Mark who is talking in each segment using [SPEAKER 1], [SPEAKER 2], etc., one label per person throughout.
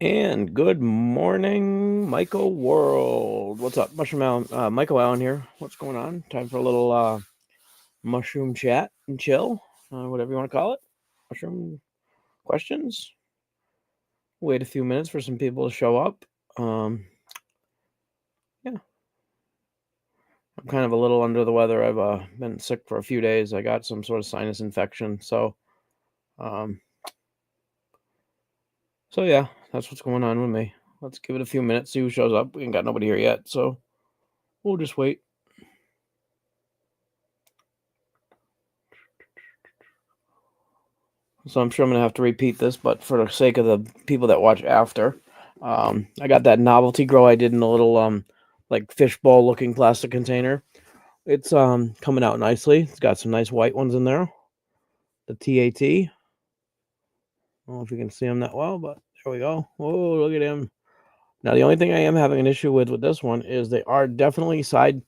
[SPEAKER 1] And good morning, Michael World. What's up, Mushroom Allen? MycoAlan here. What's going on? Time for a little mushroom chat and chill, whatever you want to call it. Mushroom questions. Wait a few minutes for some people to show up. Yeah, I'm kind of a little under the weather. I've been sick for a few days. I got some sort of sinus infection, um, so yeah, that's what's going on with me. Let's give it a few minutes, see who shows up. We ain't got nobody here yet, so we'll just wait. So I'm sure I'm gonna have to repeat this, but for the sake of the people that watch after, I got that novelty grow I did in a little like fishbowl looking plastic container. It's coming out nicely. It's got some nice white ones in there. The TAT. I don't know if you can see them that well, but there we go. Oh, look at him. Now the only thing I am having an issue with this one is they are definitely side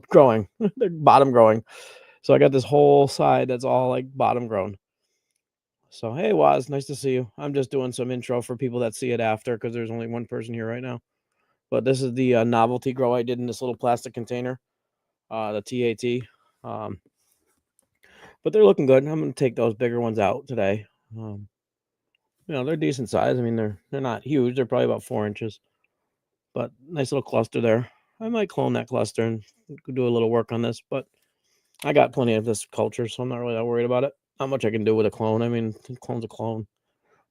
[SPEAKER 1] growing. They're bottom growing. So I got this whole side that's all like bottom grown. So, hey, Waz, nice to see you. I'm just doing some intro for people that see it after because there's only one person here right now. But this is the novelty grow I did in this little plastic container, the TAT. Um, but they're looking good. I'm going to take those bigger ones out today. They're decent size. I mean, they're not huge. They're probably about 4 inches. But nice little cluster there. I might clone that cluster and do a little work on this. But I got plenty of this culture, so I'm not really that worried about it. Not much I can do with a clone. I mean, a clone's a clone.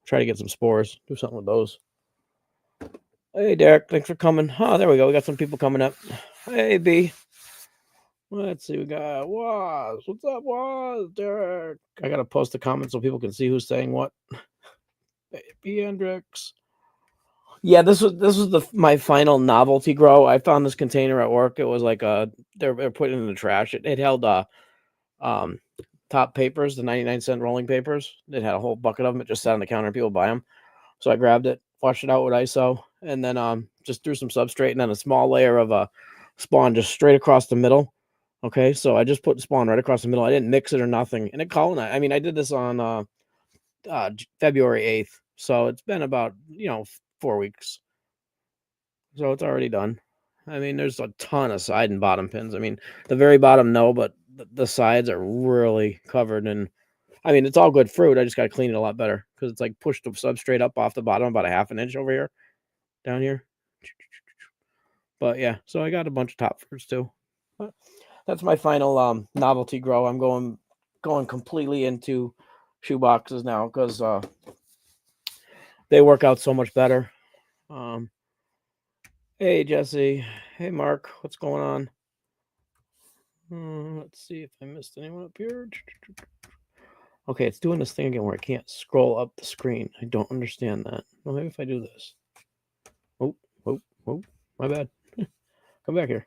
[SPEAKER 1] Try to get some spores. Do something with those. Hey, Derek, thanks for coming. Oh, there we go. We got some people coming up. Hey, B. Let's see. We got Waz. What's up, Waz? Derek. I got to post a comment so people can see who's saying what. B. Hendricks. Yeah, this was my final novelty grow. I found this container at work. It was like they're putting it in the trash. It held um top papers, the 99-cent rolling papers. It had a whole bucket of them. It just sat on the counter and people buy them. So I grabbed it, washed it out with ISO, and then just threw some substrate and then a small layer of spawn just straight across the middle. Okay, so I just put spawn right across the middle. I didn't mix it or nothing, and it colonized. I mean, I did this on February 8th, so it's been about 4 weeks. So it's already done. I mean, there's a ton of side and bottom pins. I mean, the very bottom, no, but the sides are really covered. And I mean, it's all good fruit. I just got to clean it a lot better because it's like pushed the substrate up off the bottom about a half an inch over here, down here. But yeah, so I got a bunch of top fruits too. But that's my final novelty grow. I'm going completely into shoe boxes now because they work out so much better. Um, hey Jesse, hey Mark, what's going on? Let's see if I missed anyone up here. Okay, it's doing this thing again where I can't scroll up the screen. I don't understand that. Well, maybe if I do this. Oh, my bad. Come back here.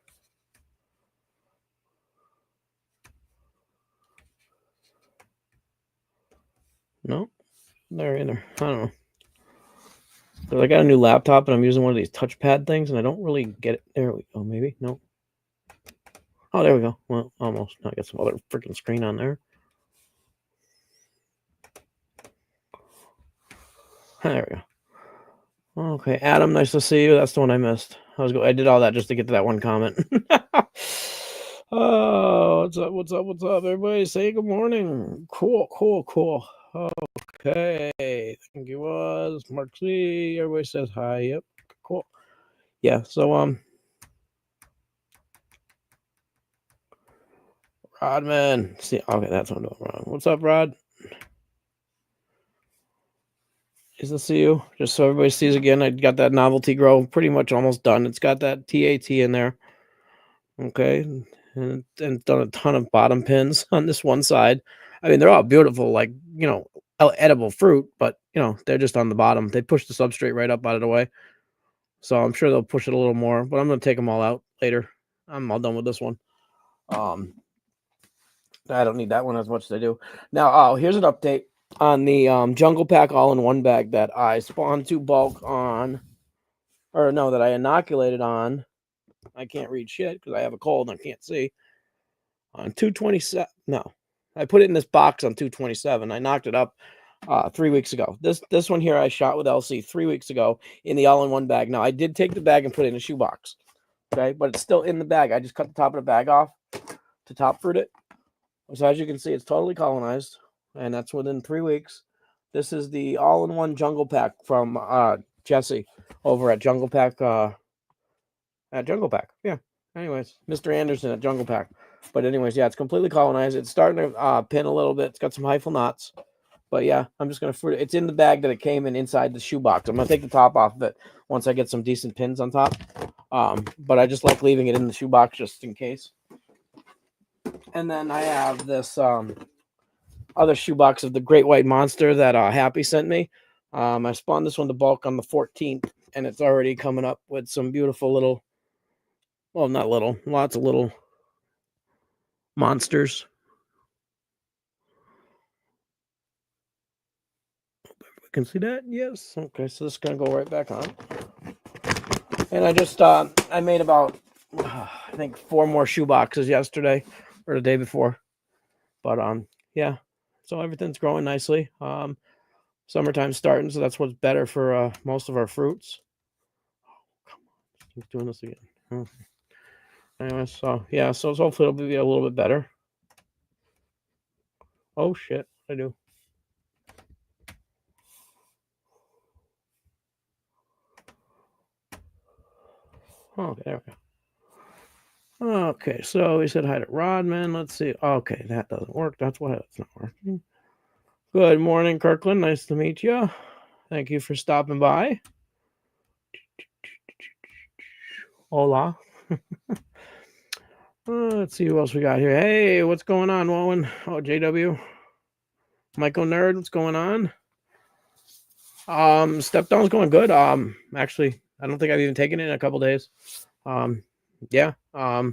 [SPEAKER 1] No, they're in there. I don't know. But I got a new laptop and I'm using one of these touchpad things and I don't really get it. There we go. Maybe no. Oh, there we go. Well, almost. Now I got some other freaking screen on there. There we go. Okay, Adam, nice to see you. That's the one I missed. I did all that just to get to that one comment. Oh, what's up? What's up? What's up? Everybody say good morning. Cool. Okay. Thank you, was Mark C. Everybody says hi. Yep. Cool. Yeah. So Rodman. See, okay, that's what I'm doing wrong. What's up, Rod? Nice to see you. Just so everybody sees again, I got that novelty grow pretty much almost done. It's got that TAT in there. Okay. And done a ton of bottom pins on this one side. I mean, they're all beautiful, like, edible fruit, but, they're just on the bottom. They push the substrate right up out of the way. So I'm sure they'll push it a little more, but I'm going to take them all out later. I'm all done with this one. I don't need that one as much as I do. Now, here's an update on the Jungle Pack all-in-one bag that I spawned to bulk on, or no, that I inoculated on. I can't read shit because I have a cold and I can't see. On 227, no, I put it in this box on 227. I knocked it up 3 weeks ago. This one here I shot with LC 3 weeks ago in the all-in-one bag. Now I did take the bag and put it in a shoebox, okay, but it's still in the bag. I just cut the top of the bag off to top fruit it. So as you can see, it's totally colonized, and that's within 3 weeks. This is the all-in-one jungle pack from Jesse over at Jungle Pack. Yeah. Anyways, Mr. Anderson at Jungle Pack. But anyways, yeah, it's completely colonized. It's starting to pin a little bit. It's got some hyphal knots. But yeah, I'm just going to fruit it. It's in the bag that it came in inside the shoebox. I'm going to take the top off of it once I get some decent pins on top. But I just like leaving it in the shoebox just in case. And then I have this other shoebox of the Great White Monster that Happy sent me. I spawned this one to bulk on the 14th, and it's already coming up with some beautiful little, well, not little, lots of little monsters. Can see that? Yes. Okay, so this is gonna go right back on. And I just I made about I think 4 more shoe boxes yesterday or the day before. But yeah. So everything's growing nicely. Summertime's starting, so that's what's better for most of our fruits. Oh, come on. Keep doing this again. Okay. Anyway, so yeah, so hopefully it'll be a little bit better. Oh shit, I do. Okay, there we go. Okay, so we said hi to Rodman. Let's see. Okay, that doesn't work. That's why that's not working. Good morning, Kirkland. Nice to meet you. Thank you for stopping by. Hola. Let's see who else we got here. Hey, what's going on, Wowen? Oh, JW. Myco Nerd, what's going on? Step down's going good. Actually, I don't think I've even taken it in a couple days. Yeah. I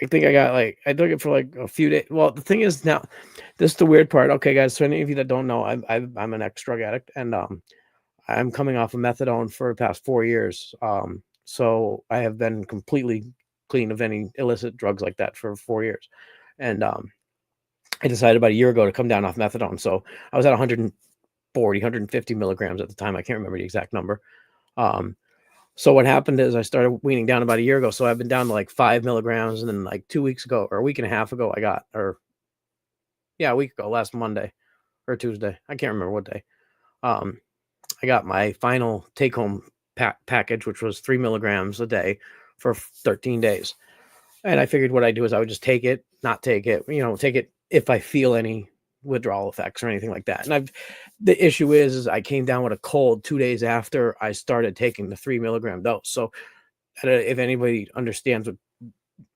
[SPEAKER 1] think I took it for like a few days. Well, the thing is now, this is the weird part. Okay, guys. So any of you that don't know, I'm an ex-drug addict, and I'm coming off of methadone for the past 4 years. So I have been completely clean of any illicit drugs like that for 4 years, and I decided about a year ago to come down off methadone. So I was at 140, 150 milligrams at the time. I can't remember the exact number. So what happened is I started weaning down about a year ago. So I've been down to like 5 milligrams, and then like 2 weeks ago or a week and a half ago, a week ago, last Monday or Tuesday. I can't remember what day. I got my final take home package, which was 3 milligrams a day for 13 days. And I figured what I'd do is I would just take it, not take it, take it if I feel any withdrawal effects or anything like that. And the issue is I came down with a cold 2 days after I started taking the 3 milligram dose. So if anybody understands what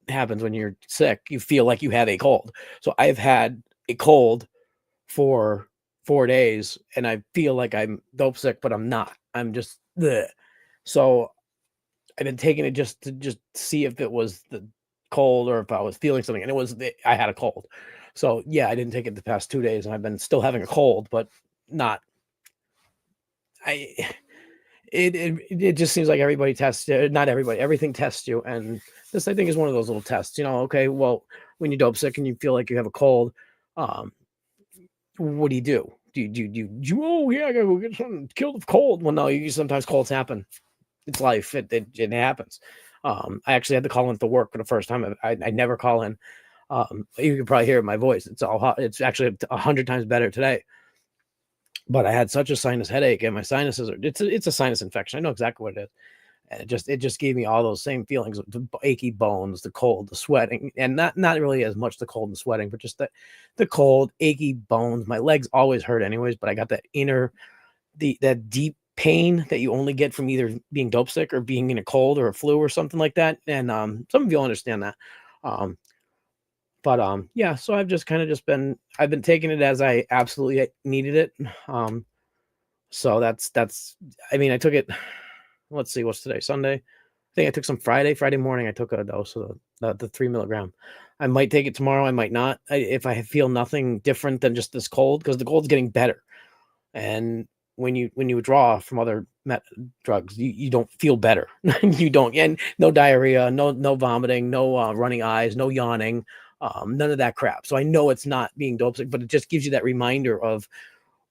[SPEAKER 1] happens when you're sick, you feel like you have a cold. So I've had a cold for 4 days and I feel like I'm dope sick, but I'm not. I'm just bleh. So I've been taking it just to see if it was the cold or if I was feeling something, and I had a cold. So yeah, I didn't take it the past 2 days, and I've been still having a cold, but not. It just seems like everybody tests. Not everybody. Everything tests you, and this I think is one of those little tests. Okay, well, when you're dope sick and you feel like you have a cold, what do you do? Do you oh yeah, I gotta go get something to kill the cold? Well, no, sometimes colds happen. It's life. It happens. I actually had to call in to work for the first time. I never call in. You can probably hear my voice. It's actually 100 times better today. But I had such a sinus headache, and my sinuses it's a sinus infection. I know exactly what it is. And it just gave me all those same feelings: the achy bones, the cold, the sweating, and not really as much the cold and sweating, but just the cold, achy bones. My legs always hurt, anyways. But I got that that deep pain that you only get from either being dope sick or being in a cold or a flu or something like that. And some of you will understand that. But yeah, so I've I've been taking it as I absolutely needed it. So that's I mean, I took it, let's see, what's today? Sunday. I think I took some Friday morning. I took a dose of the 3 milligram. I might take it tomorrow. I might not. If I feel nothing different than just this cold, because the cold's getting better. And when you withdraw from other drugs, you don't feel better. You don't, and no diarrhea, no vomiting, no running eyes, no yawning, none of that crap. So I know it's not being dope sick, but it just gives you that reminder of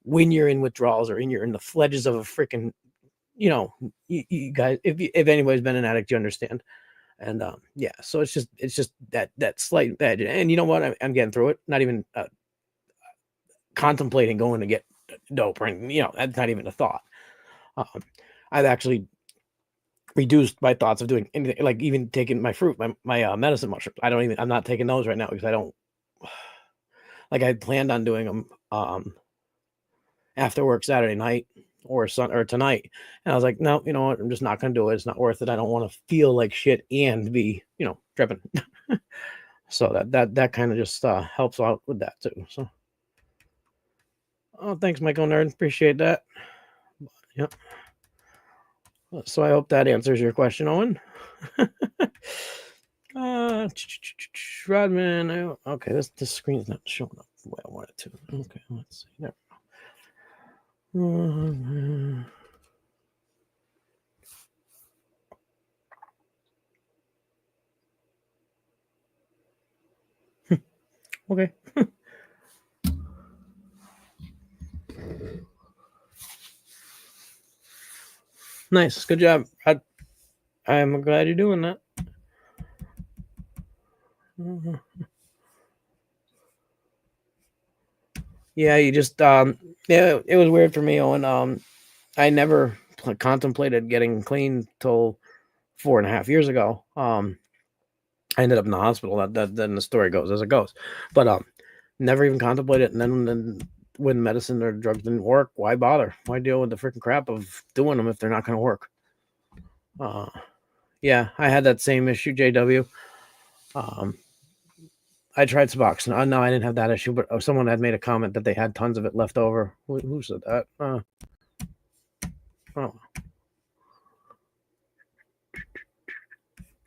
[SPEAKER 1] when you're in withdrawals or you're in the fledges of a freaking, you guys, if anybody's been an addict, you understand. And yeah, so it's just that slight edge. And you know what? I'm getting through it. Not even contemplating going to get dope, or that's not even a thought. I've actually reduced my thoughts of doing anything, like even taking my fruit, my medicine mushrooms. I'm not taking those right now because I don't, like, I planned on doing them after work Saturday night or tonight. And I was like, no, you know what? I'm just not going to do it. It's not worth it. I don't want to feel like shit and be, tripping. So that kind of just helps out with that too. So, oh, thanks, Michael Nerd. Appreciate that. Yep. So I hope that answers your question, Owen. Rodman. Okay, this screen's not showing up the way I want it to. Okay, let's see. There we go. Okay. Nice. Good job. I'm glad you're doing that. Yeah, you just yeah, it was weird for me, Owen. I never contemplated getting clean till 4.5 years ago. I ended up in the hospital. Then the story goes as it goes. But never even contemplated. And then when medicine or drugs didn't work, why bother? Why deal with the freaking crap of doing them if they're not going to work? Yeah, I had that same issue, JW. I tried Suboxone. No, I didn't have that issue, but someone had made a comment that they had tons of it left over. Who said that? Oh.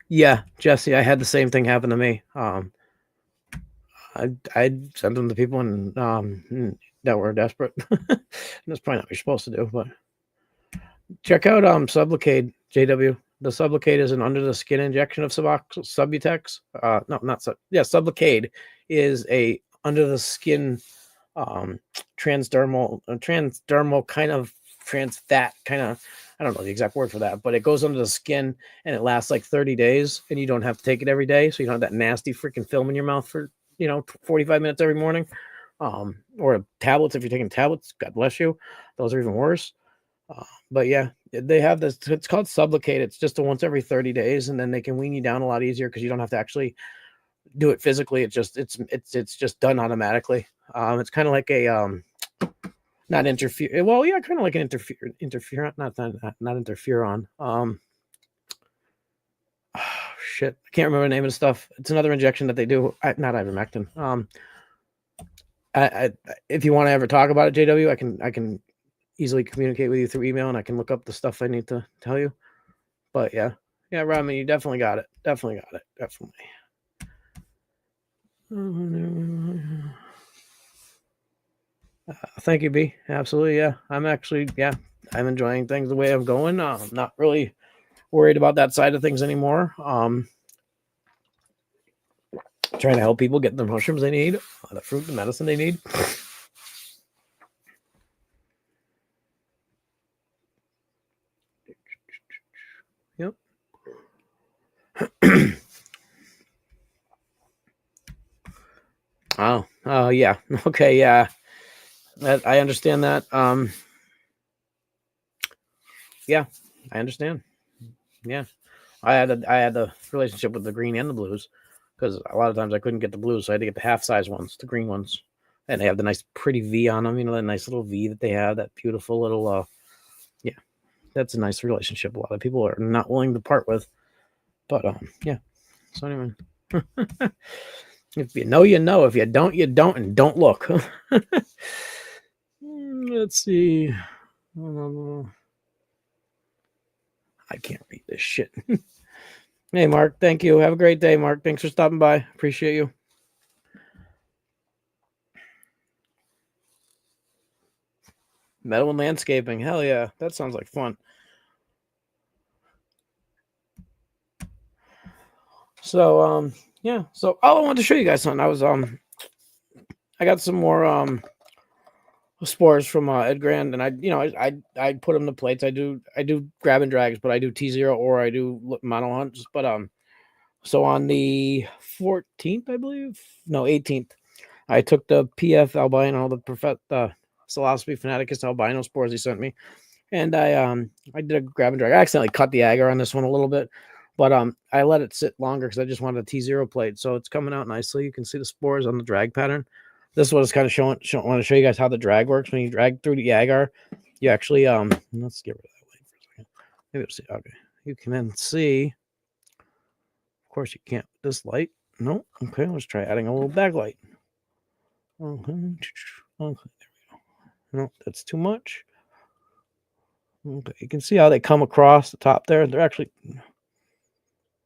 [SPEAKER 1] Yeah, Jesse, I had the same thing happen to me. I sent them to people and that were desperate. That's probably not what you're supposed to do, but check out Sublocade, JW. The Sublocade is an under the skin injection of Subutex. No, not yeah, Sublocade is a under the skin transdermal kind of trans fat kind of, I don't know the exact word for that, but it goes under the skin and it lasts like 30 days and you don't have to take it every day. So you don't have that nasty freaking film in your mouth for, 45 minutes every morning. Or tablets. If you're taking tablets, God bless you. Those are even worse. But yeah, they have this, it's called Sublocade. It's just a once every 30 days and then they can wean you down a lot easier because you don't have to actually do it physically. It's just done automatically. It's kind of like a not interfere. Well, yeah, kind of like an interferon, not interferon. Oh, shit, I can't remember the name of the stuff. It's another injection that they do. Not ivermectin. If you want to ever talk about it, JW, I can easily communicate with you through email, and I can look up the stuff I need to tell you. But yeah, Rodman, you definitely got it. Definitely. Thank you, B. Absolutely, yeah. I'm enjoying things the way I'm going. I'm not really worried about that side of things anymore. Trying to help people get the mushrooms they need, the fruit, the medicine they need. Yep. Oh, yeah. Okay, yeah. I understand that. Yeah, I understand. Yeah, I had the relationship with the green and the blues because a lot of times I couldn't get the blues, so I had to get the half size ones, the green ones, and they have the nice pretty V on them. That nice little V that they have, that beautiful little. Yeah, that's a nice relationship. A lot of people are not willing to part with, but yeah. So anyway, if you know, you know. If you don't, you don't, and don't look. Let's see. I can't read this shit. Hey, Mark. Thank you. Have a great day, Mark. Thanks for stopping by. Appreciate you. Metal and landscaping. Hell yeah. That sounds like fun. So, yeah. So, I wanted to show you guys something. I got some more, spores from Ed Grand, and I put them to plates. I do grab and drags, but I do T0 or I do mono hunts. But so on the 14th, I believe, no 18th, I took the PF albino, the Philosophy Fanaticus albino spores he sent me, and I did a grab and drag. I accidentally cut the agar on this one a little bit, but I let it sit longer because I just wanted a T0 plate. So it's coming out nicely. You can see the spores on the drag pattern. This is what it's kind of showing. Want to show you guys how the drag works. When you drag through the agar, you actually let's get rid of that light for a second. Maybe we'll see. Okay, you can then see. Of course, you can't. This light. No. Okay, let's try adding a little backlight. Okay, there we go. No, that's too much. Okay, you can see how they come across the top there. They're actually,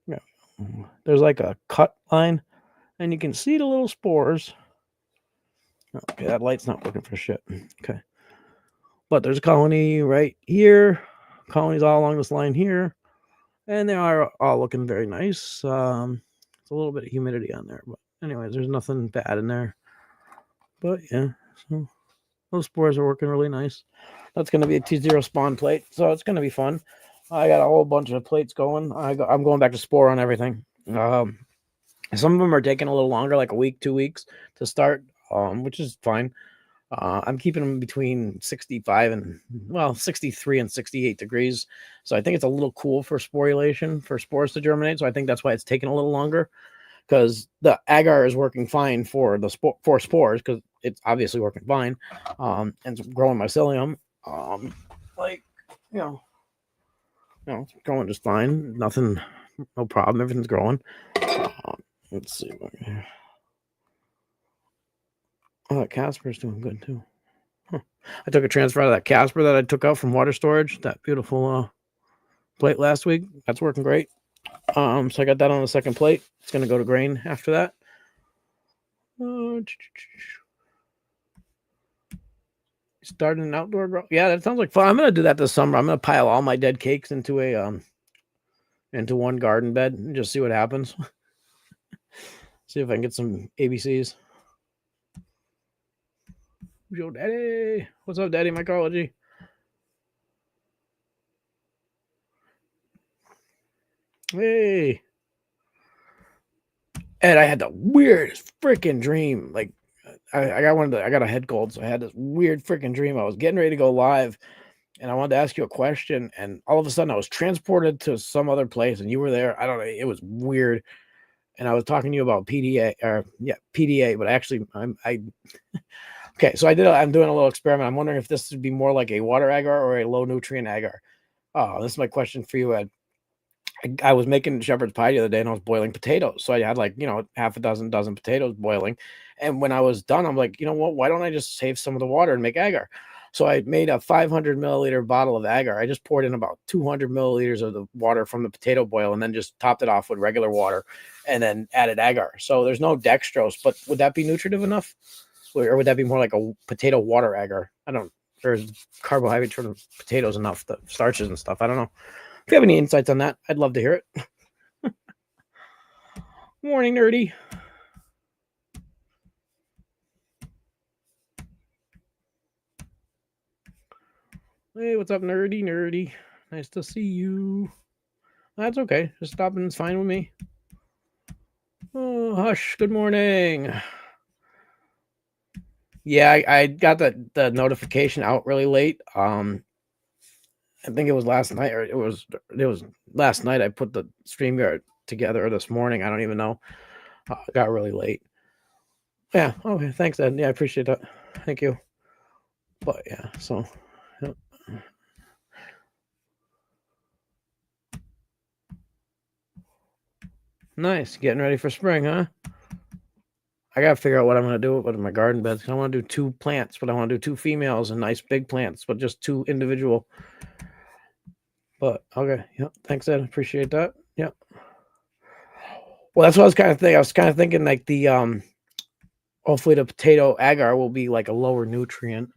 [SPEAKER 1] yeah, there's like a cut line, and you can see the little spores. Okay, that light's not working for shit. Okay, but there's a colony right here. Colonies all along this line here, and they are all looking very nice. It's a little bit of humidity on there, but anyways, there's nothing bad in there. But yeah, so those spores are working really nice. That's going to be a T0 spawn plate, so it's going to be fun. I got a whole bunch of plates going. I'm going back to spore on everything. Some of them are taking a little longer, like a week, 2 weeks to start, which is fine. I'm keeping them between 63 and 68 degrees. So I think it's a little cool for sporulation, for spores to germinate. So I think that's why it's taking a little longer, because the agar is working fine for the spores, because it's obviously working fine, and it's growing mycelium. Like, it's growing just fine. Nothing, no problem. Everything's growing. Let's see. Oh, that Casper's doing good too. Huh. I took a transfer out of that Casper that I took out from water storage. That beautiful plate last week. That's working great. So I got that on the second plate. It's gonna go to grain after that. Starting an outdoor grow. Yeah, that sounds like fun. I'm gonna do that this summer. I'm gonna pile all my dead cakes into into one garden bed and just see what happens. See if I can get some ABCs. Yo, Daddy. What's up, Daddy Mycology? Hey. And I had the weirdest freaking dream. Like, I got a head cold, so I had this weird freaking dream. I was getting ready to go live, and I wanted to ask you a question, and all of a sudden I was transported to some other place, and you were there. I don't know. It was weird. And I was talking to you about PDA, but actually okay. So I'm doing a little experiment. I'm wondering if this would be more like a water agar or a low nutrient agar. Oh, this is my question for you, Ed. I was making shepherd's pie the other day, and I was boiling potatoes. So I had half a dozen potatoes boiling. And when I was done, I'm like, you know what? Why don't I just save some of the water and make agar? So I made a 500 milliliter bottle of agar. I just poured in about 200 milliliters of the water from the potato boil, and then just topped it off with regular water, and then added agar. So there's no dextrose, but would that be nutritive enough, or would that be more like a potato water agar? I don't. There's carbohydrates from potatoes enough, the starches and stuff. I don't know. If you have any insights on that, I'd love to hear it. Morning, nerdy. Hey, what's up, nerdy? Nice to see you. That's okay. Just stopping is fine with me. Oh, hush. Good morning. Yeah, I got the notification out really late. I think it was last night, or it was last night. I put the StreamYard together, or this morning. I don't even know. It got really late. Yeah. Okay. Thanks, Ed. Yeah, I appreciate that. Thank you. But yeah, so. Yep. Nice. Getting ready for spring, huh? I gotta figure out what I'm gonna do with my garden beds. I want to do 2 plants, but I want to do 2 females and nice big plants, but just 2 individual. But okay, yeah. Thanks, Ed. Appreciate that. Yeah. Well, that's what I was kind of thinking. I was kind of thinking like the hopefully the potato agar will be like a lower nutrient.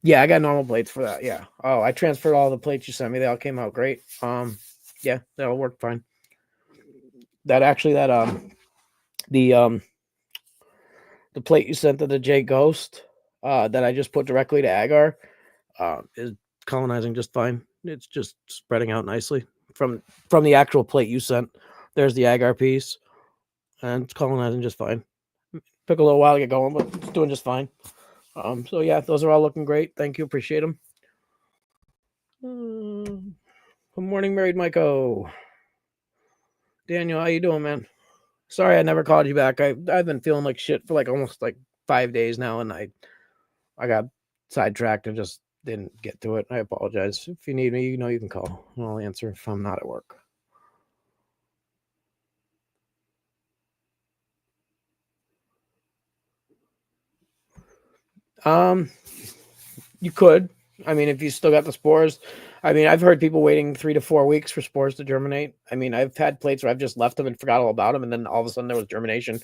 [SPEAKER 1] Yeah, I got normal plates for that. Yeah. Oh, I transferred all the plates you sent me. They all came out great. Yeah, they all worked fine. That actually the The plate you sent to the J Ghost that I just put directly to agar is colonizing just fine. It's just spreading out nicely from the actual plate you sent. There's the agar piece, and it's colonizing just fine. Took a little while to get going, but it's doing just fine. So yeah, those are all looking great. Thank you, appreciate them. Good morning, married Myco. Daniel, how you doing, man? Sorry I never called you back. I've been feeling like shit for like almost like 5 days now, and I got sidetracked and just didn't get to it. I apologize. If you need me, you know you can call. I'll answer if I'm not at work. You could. I mean, if you still got the spores. I mean, I've heard people waiting 3 to 4 weeks for spores to germinate. I mean, I've had plates where I've just left them and forgot all about them, and then all of a sudden there was germination.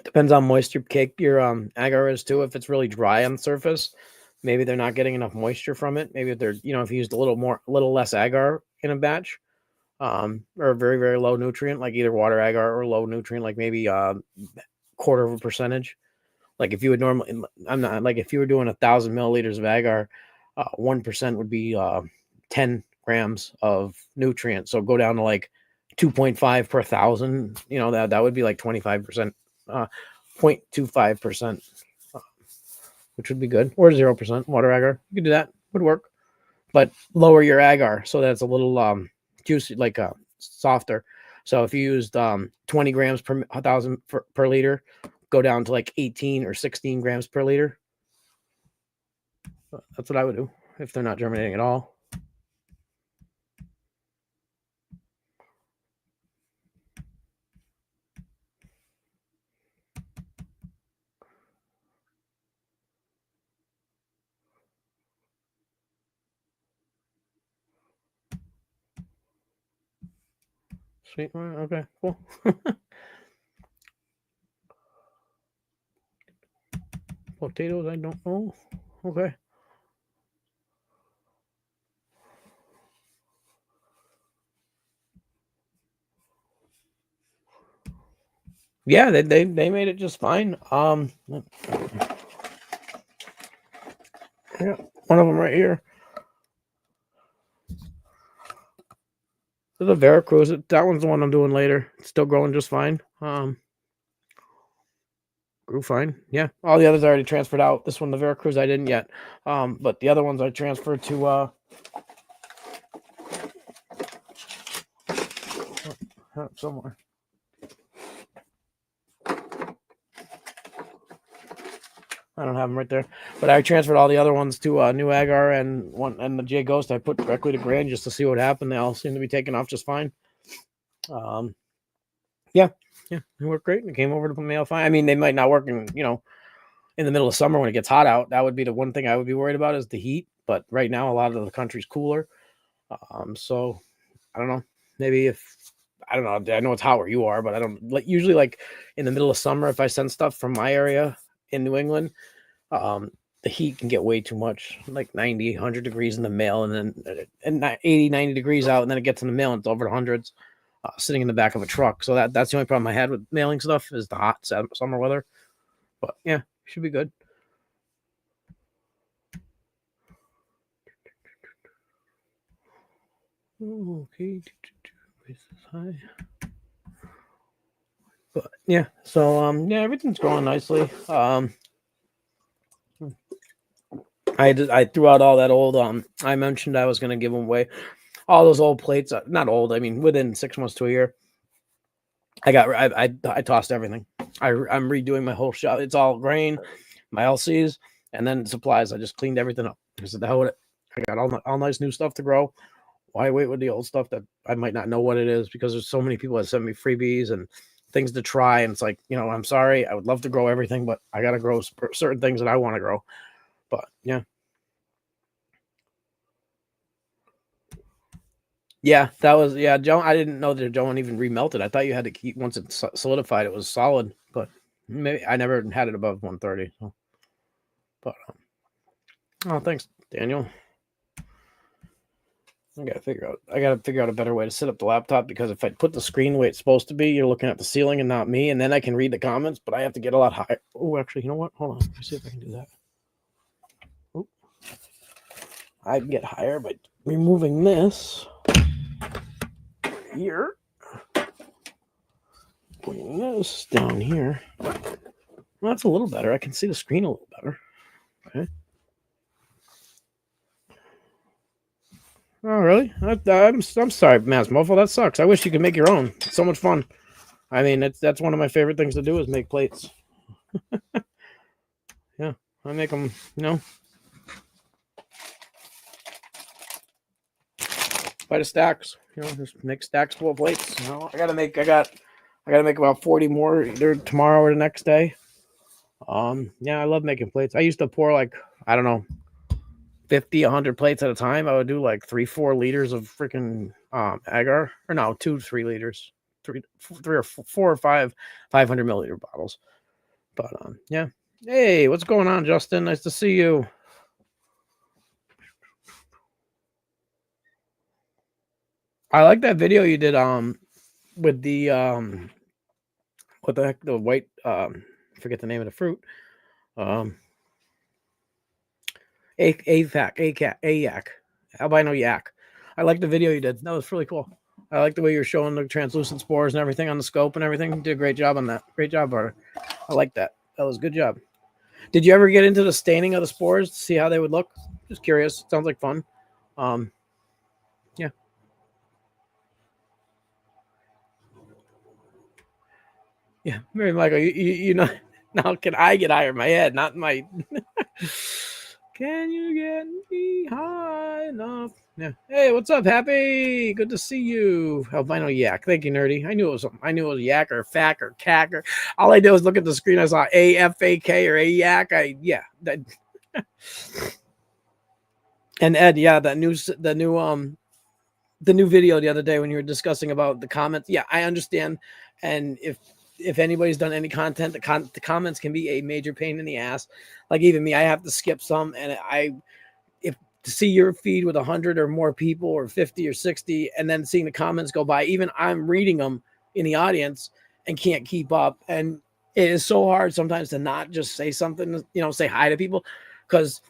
[SPEAKER 1] Depends on moisture cake your agar is too. If it's really dry on the surface, maybe they're not getting enough moisture from it. Maybe if they're, if you used a little less agar in a batch, or a very, very low nutrient, like either water agar or low nutrient, like maybe quarter of a percentage. Like if you would normally, I'm not like if you were doing 1,000 milliliters of agar, 1% would be 10 grams of nutrient. So go down to like 2.5 per thousand. That would be like 25%, 0.25%, which would be good, or 0% water agar. You could do that, would work, but lower your agar so that it's a little juicy, like softer. So if you used 20 grams per 1,000 per liter, go down to like 18 or 16 grams per liter. That's what I would do if they're not germinating at all. Sweet. Okay, cool. Potatoes, I don't know. Okay. Yeah, they made it just fine. Yeah, one of them right here. There's a Veracruz. That one's the one I'm doing later. It's still growing just fine. Grew fine. Yeah. All the others I already transferred out. This one, the Veracruz, I didn't yet. But the other ones I transferred to somewhere. I don't have them right there, but I transferred all the other ones to New Agar and the J Ghost. I put directly to Grand just to see what happened. They all seem to be taking off just fine. Yeah, it worked great. It came over to mail fine. I mean, they might not work in the middle of summer when it gets hot out. That would be the one thing I would be worried about is the heat. But right now, a lot of the country's cooler. So I don't know. Maybe I don't know. I know it's hot where you are, but I don't usually like in the middle of summer. If I send stuff from my area in New England, the heat can get way too much, like 90, 100 degrees in the mail, and then 80, 90 degrees out, and then it gets in the mail and it's over the hundreds, sitting in the back of a truck. So that's the only problem I had with mailing stuff is the hot summer weather. But yeah, should be good. Okay. High. But yeah, so yeah, everything's growing nicely. I threw out all that old I mentioned I was gonna give them away. All those old plates, not old, I mean within 6 months to a year. I tossed everything. I'm redoing my whole shop. It's all grain, my LCs, and then supplies. I just cleaned everything up. I said, the hell with it. I got all nice new stuff to grow. Why wait with the old stuff that I might not know what it is? Because there's so many people that send me freebies and things to try. And it's like, I'm sorry. I would love to grow everything, but I got to grow certain things that I want to grow. But yeah. Yeah, that was Joan. I didn't know that Joan even remelted. I thought you had to keep once it solidified, it was solid. But maybe I never had it above 130. So. But oh, thanks, Daniel. I gotta figure out a better way to set up the laptop, because if I put the screen the way it's supposed to be, you're looking at the ceiling and not me, and then I can read the comments, but I have to get a lot higher. Oh, actually, you know what? Hold on. Let me see if I can do that. Oop. I can get higher by removing this here. Putting this down here. Well, that's a little better. I can see the screen a little better. Okay. Oh, really? I'm sorry, Mass Mofo. That sucks. I wish you could make your own. It's so much fun. I mean, that's one of my favorite things to do is make plates. Yeah, I make them, by the stacks. Just make stacks full of plates. I gotta make about 40 more either tomorrow or the next day. Yeah, I love making plates. I used to pour like, I don't know, 50, 100 plates at a time. I would do like 3-4 liters of freaking agar, or no, 2-3 liters, three or 4 or 5 500 milliliter bottles. But yeah. Hey, what's going on, Justin? Nice to see you. I like that video you did with the what the heck, the white forget the name of the fruit. Yak, albino yak. I like the video you did. That was really cool. I like the way you're showing the translucent spores and everything on the scope and everything. You did a great job on that. Great job, Barter. I like that. That was a good job. Did you ever get into the staining of the spores to see how they would look? Just curious. Sounds like fun. Yeah. Yeah. Mary Michael, you know, now can I get higher in my head, not in my can you get me high enough? Yeah. Hey, what's up, Happy? Good to see you. Albino yak. Thank you, Nerdy. I knew it was something. I knew it was yak or fack or cack or all I did was look at the screen. I saw AFAK or a yak. And Ed, yeah, the new video the other day when you were discussing about the comments. Yeah, I understand. And if anybody's done any content, the comments can be a major pain in the ass. Like even me, I have to skip some, and if to see your feed with 100 or more people or 50 or 60, and then seeing the comments go by, even I'm reading them in the audience and can't keep up. And it is so hard sometimes to not just say something, say hi to people, because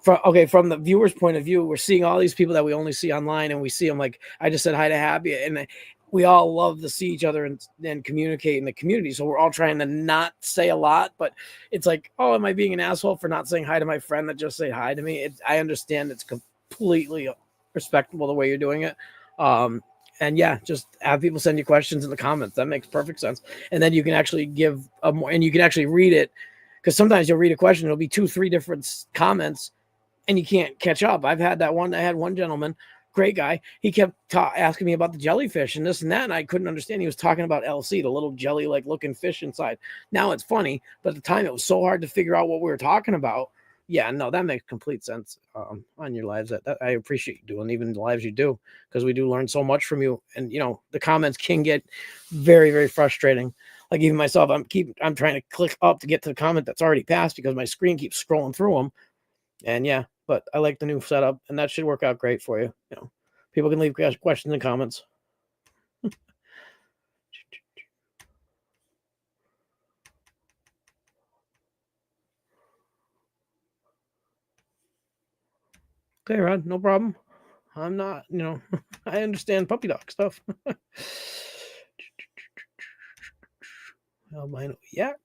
[SPEAKER 1] from the viewer's point of view, we're seeing all these people that we only see online, and we see them like I just said hi to Happy, and we all love to see each other and communicate in the community. So we're all trying to not say a lot, but it's like, oh, am I being an asshole for not saying hi to my friend that just said hi to me? I understand it's completely respectable the way you're doing it. And yeah, just have people send you questions in the comments. That makes perfect sense. And then you can actually give and you can actually read it, because sometimes you'll read a question, it'll be 2-3 different comments, and you can't catch up. I had one gentleman, great guy. He kept asking me about the jellyfish and this and that, and I couldn't understand. He was talking about LC, the little jelly-like looking fish inside. Now it's funny, but at the time it was so hard to figure out what we were talking about. Yeah, no, that makes complete sense on your lives. That I appreciate you doing, even the lives you do, because we do learn so much from you. And the comments can get very, very frustrating. Like even myself, I'm trying to click up to get to the comment that's already passed because my screen keeps scrolling through them. And yeah, but I like the new setup, and that should work out great for you. People can leave questions and comments. Okay, Rod, no problem. I'm not, I understand puppy dog stuff. Albino yak.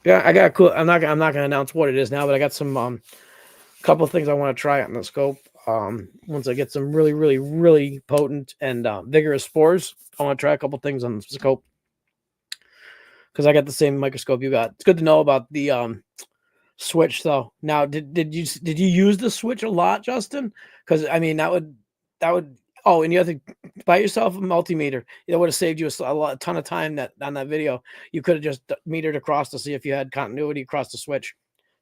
[SPEAKER 1] Yeah, I got cool. I'm not gonna announce what it is now, but I got some couple of things I want to try on the scope. Once I get some really, really, really potent and vigorous spores, I want to try a couple things on the scope, because I got the same microscope you got. It's good to know about the switch though. Now, did you use the switch a lot, Justin? Because I mean that would oh, and you have to buy yourself a multimeter. It would have saved you a ton of time on that video. You could have just metered across to see if you had continuity across the switch.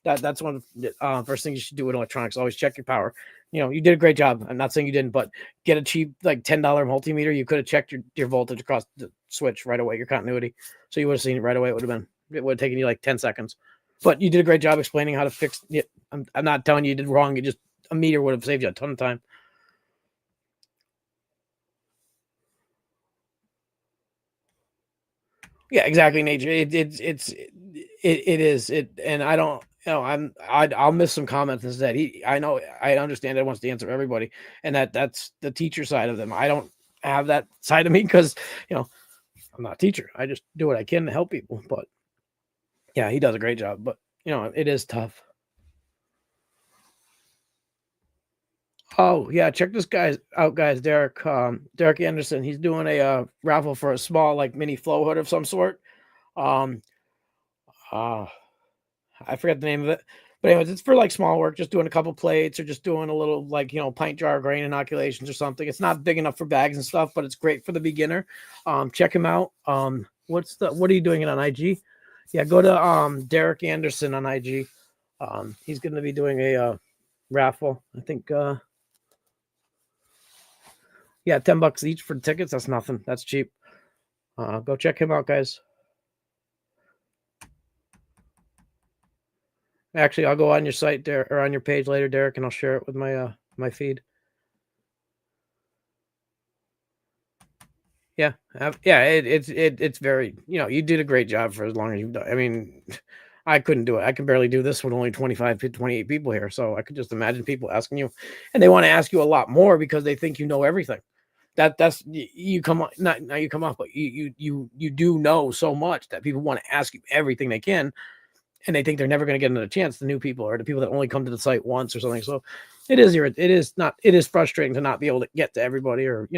[SPEAKER 1] That's one of the first things you should do with electronics. Always check your power. You did a great job. I'm not saying you didn't, but get a cheap like $10 multimeter. You could have checked your voltage across the switch right away, your continuity. So you would have seen it right away. It would have taken you like 10 seconds. But you did a great job explaining how to fix it. I'm not telling you did wrong. You just a meter would have saved you a ton of time. Yeah, exactly. Nature. It is it, and I don't. I'll miss some comments instead. I know, I understand that wants to answer everybody, and that's the teacher side of them. I don't have that side of me because you know I'm not a teacher. I just do what I can to help people. But yeah, he does a great job. But it is tough. Oh yeah, check this guy out, guys. Derek Anderson. He's doing a raffle for a small like mini flow hood of some sort. Um, uh, I forget the name of it. But anyways, it's for like small work, just doing a couple plates or just doing a little like pint jar grain inoculations or something. It's not big enough for bags and stuff, but it's great for the beginner. Check him out. What are you doing it on IG? Yeah, go to Derek Anderson on IG. He's gonna be doing a raffle. I think yeah, $10 each for the tickets. That's nothing. That's cheap. Go check him out, guys. Actually, I'll go on your site there or on your page later, Derek, and I'll share it with my feed. Yeah, yeah. It's very you did a great job for as long as you've done. I mean, I couldn't do it. I can barely do this with only 25 to 28 people here. So I could just imagine people asking you, and they want to ask you a lot more because they think you know everything. That's you come on, not now you come off, but you do know so much that people want to ask you everything they can, and they think they're never going to get another chance. The new people or the people that only come to the site once or something. So it is frustrating to not be able to get to everybody or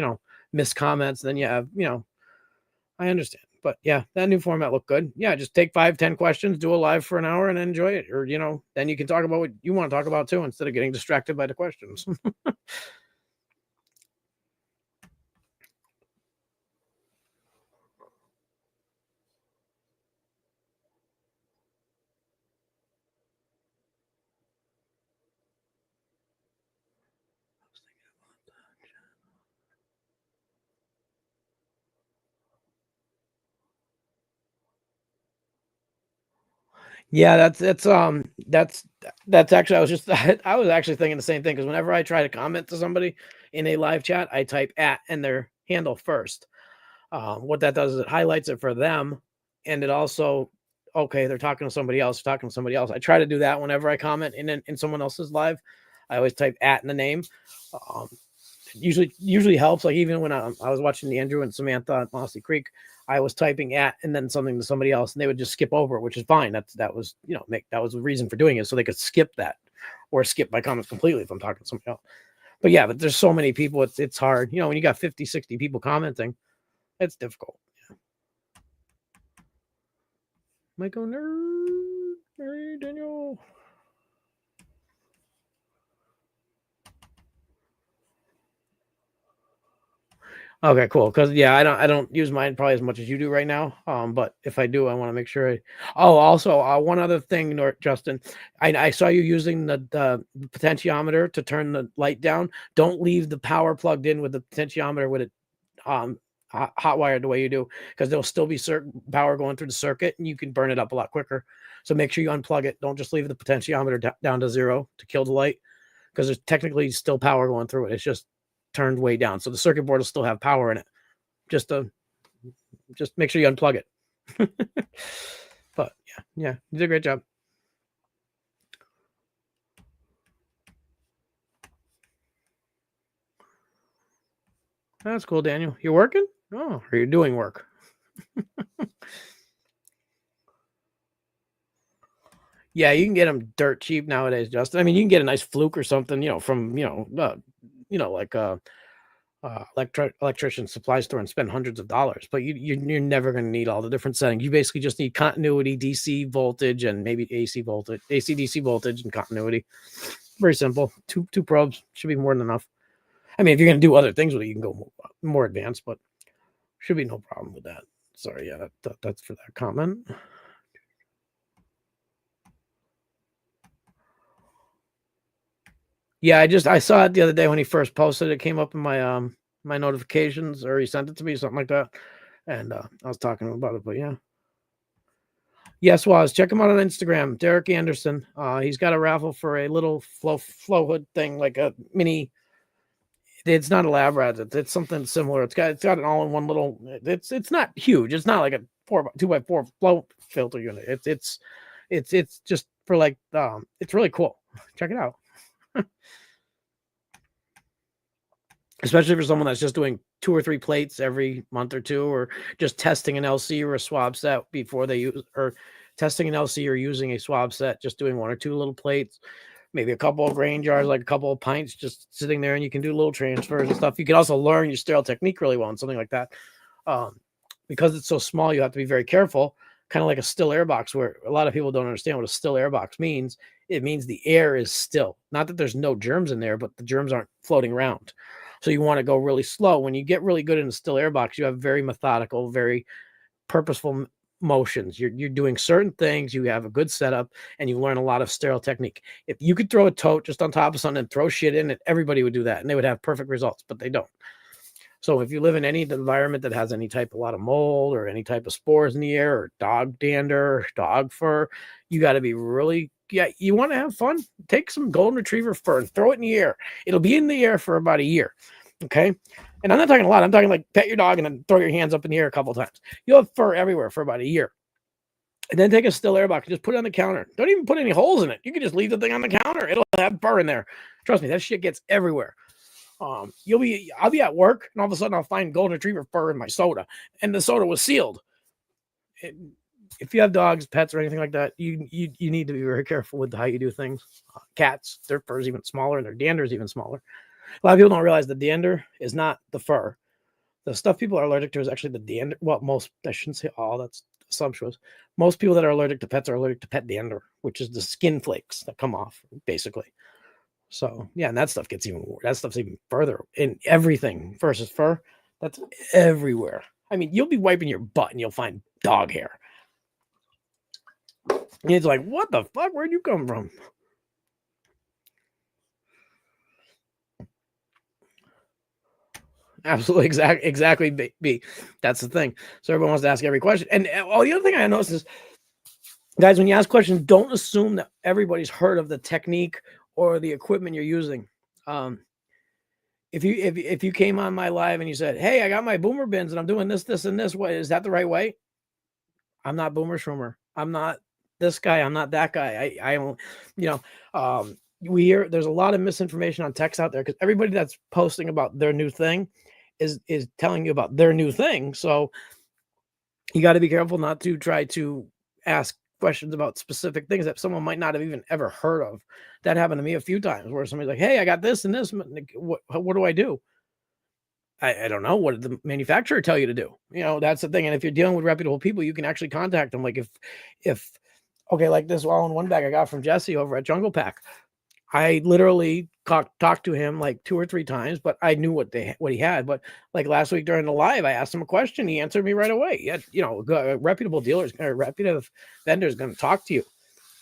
[SPEAKER 1] miss comments. Then you have I understand. But yeah, that new format looked good. Yeah, just take 5-10 questions, do a live for an hour and enjoy it. Or, then you can talk about what you want to talk about too, instead of getting distracted by the questions. Yeah, that's actually I was just I was actually thinking the same thing because whenever I try to comment to somebody in a live chat, I type at and their handle first. What that does is it highlights it for them, and it also okay, they're talking to somebody else, talking to somebody else. I try to do that whenever I comment in someone else's live. I always type at in the name. Um, usually helps. Like even when I was watching the Andrew and Samantha at Mossy Creek, I was typing at and then something to somebody else, and they would just skip over it, which is fine. That was that was the reason for doing it, so they could skip that or skip my comments completely if I'm talking to somebody else. But yeah, but there's so many people, it's hard. When you got 50, 60 people commenting, it's difficult. Michael nerd, Mary Daniel. Okay, cool. Because yeah, I don't use mine probably as much as you do right now. But if I do, I want to make sure. Oh, also, one other thing, Justin, I saw you using the potentiometer to turn the light down. Don't leave the power plugged in with the potentiometer with it hot wired the way you do, because there'll still be certain power going through the circuit, and you can burn it up a lot quicker. So make sure you unplug it. Don't just leave the potentiometer down to 0 to kill the light, because there's technically still power going through it. It's just turned way down. So the circuit board will still have power in it. Just make sure you unplug it. But yeah, you did a great job. That's cool, Daniel. You're working? Oh, are you doing work? Yeah, you can get them dirt cheap nowadays, Justin. I mean, you can get a nice fluke or something, from like electrician supply store and spend hundreds of dollars, but you're never going to need all the different settings. You basically just need continuity, DC voltage, and maybe AC voltage, AC DC voltage, and continuity. Very simple. Two probes should be more than enough. I mean, if you're going to do other things with it, you can go more advanced, but should be no problem with that. Sorry, yeah, that's for that comment. Yeah, I saw it the other day when he first posted. It came up in my notifications, or he sent it to me, something like that. And I was talking about it, but yeah. Yes, was. Check him out on Instagram, Derek Anderson. He's got a raffle for a little flow hood thing, like a mini. It's not a lab rat. It's something similar. It's got an all in one little. It's not huge. It's not like a 2x4 flow filter unit. It's just for like it's really cool. Check it out. Especially for someone that's just doing 2 or 3 plates every month or two, or just testing an LC or a swab set before they use, or testing an LC or using a swab set, just doing 1 or 2 little plates, maybe a couple of grain jars, like a couple of pints, just sitting there, and you can do little transfers and stuff. You can also learn your sterile technique really well and something like that. Because it's so small, you have to be very careful, kind of like a still air box, where a lot of people don't understand what a still air box means. It means the air is still. Not that there's no germs in there, but the germs aren't floating around. So you want to go really slow. When you get really good in a still air box, you have very methodical, very purposeful motions. You're doing certain things. You have a good setup, and you learn a lot of sterile technique. If you could throw a tote just on top of something and throw shit in it, everybody would do that, and they would have perfect results. But they don't. So if you live in any environment that has any type, a lot of mold or any type of spores in the air, or dog dander, or dog fur, you got to be really, you want to have fun. Take some golden retriever fur and throw it in the air. It'll be in the air for about a year. Okay. And I'm not talking a lot. I'm talking like pet your dog and then throw your hands up in the air a couple of times. You'll have fur everywhere for about a year. And then take a still air box and just put it on the counter. Don't even put any holes in it. You can just leave the thing on the counter. It'll have fur in there. Trust me, that shit gets everywhere. I'll be at work, and all of a sudden I'll find golden retriever fur in my soda, and the soda was sealed. If you have dogs, pets, or anything like that, you need to be very careful with how you do things. Cats, their fur is even smaller, and their dander is even smaller. A lot of people don't realize the dander is not the fur. The stuff people are allergic to is actually the dander. Well, most, I shouldn't say all, that's assumptuous. Most people that are allergic to pets are allergic to pet dander, which is the skin flakes that come off, basically. So yeah, and that stuff's even further in everything versus fur. That's everywhere. I mean, you'll be wiping your butt and you'll find dog hair. And it's like, what the fuck? Where'd you come from? Absolutely, exactly. B. That's the thing. So everyone wants to ask every question. And the other thing I noticed is, guys, when you ask questions, don't assume that everybody's heard of the technique or the equipment you're using. If you came on my live and you said, "Hey, I got my boomer bins and I'm doing this, and this way," is that the right way? I'm not Boomer Shroomer. I'm not this guy. I'm not that guy. I don't, we hear there's a lot of misinformation on text out there because everybody that's posting about their new thing is telling you about their new thing. So you got to be careful not to try to ask questions about specific things that someone might not have even ever heard of. That happened to me a few times where somebody's like, "Hey, I got this and this. What do I do?" I don't know. What did the manufacturer tell you to do? That's the thing. And if you're dealing with reputable people, you can actually contact them. Like if okay, like this all in one bag I got from Jesse over at Jungle Pack. I literally talked to him like 2 or 3 times, but I knew what he had. But like last week during the live, I asked him a question. He answered me right away. Yeah, reputable dealers or reputable vendors going to talk to you.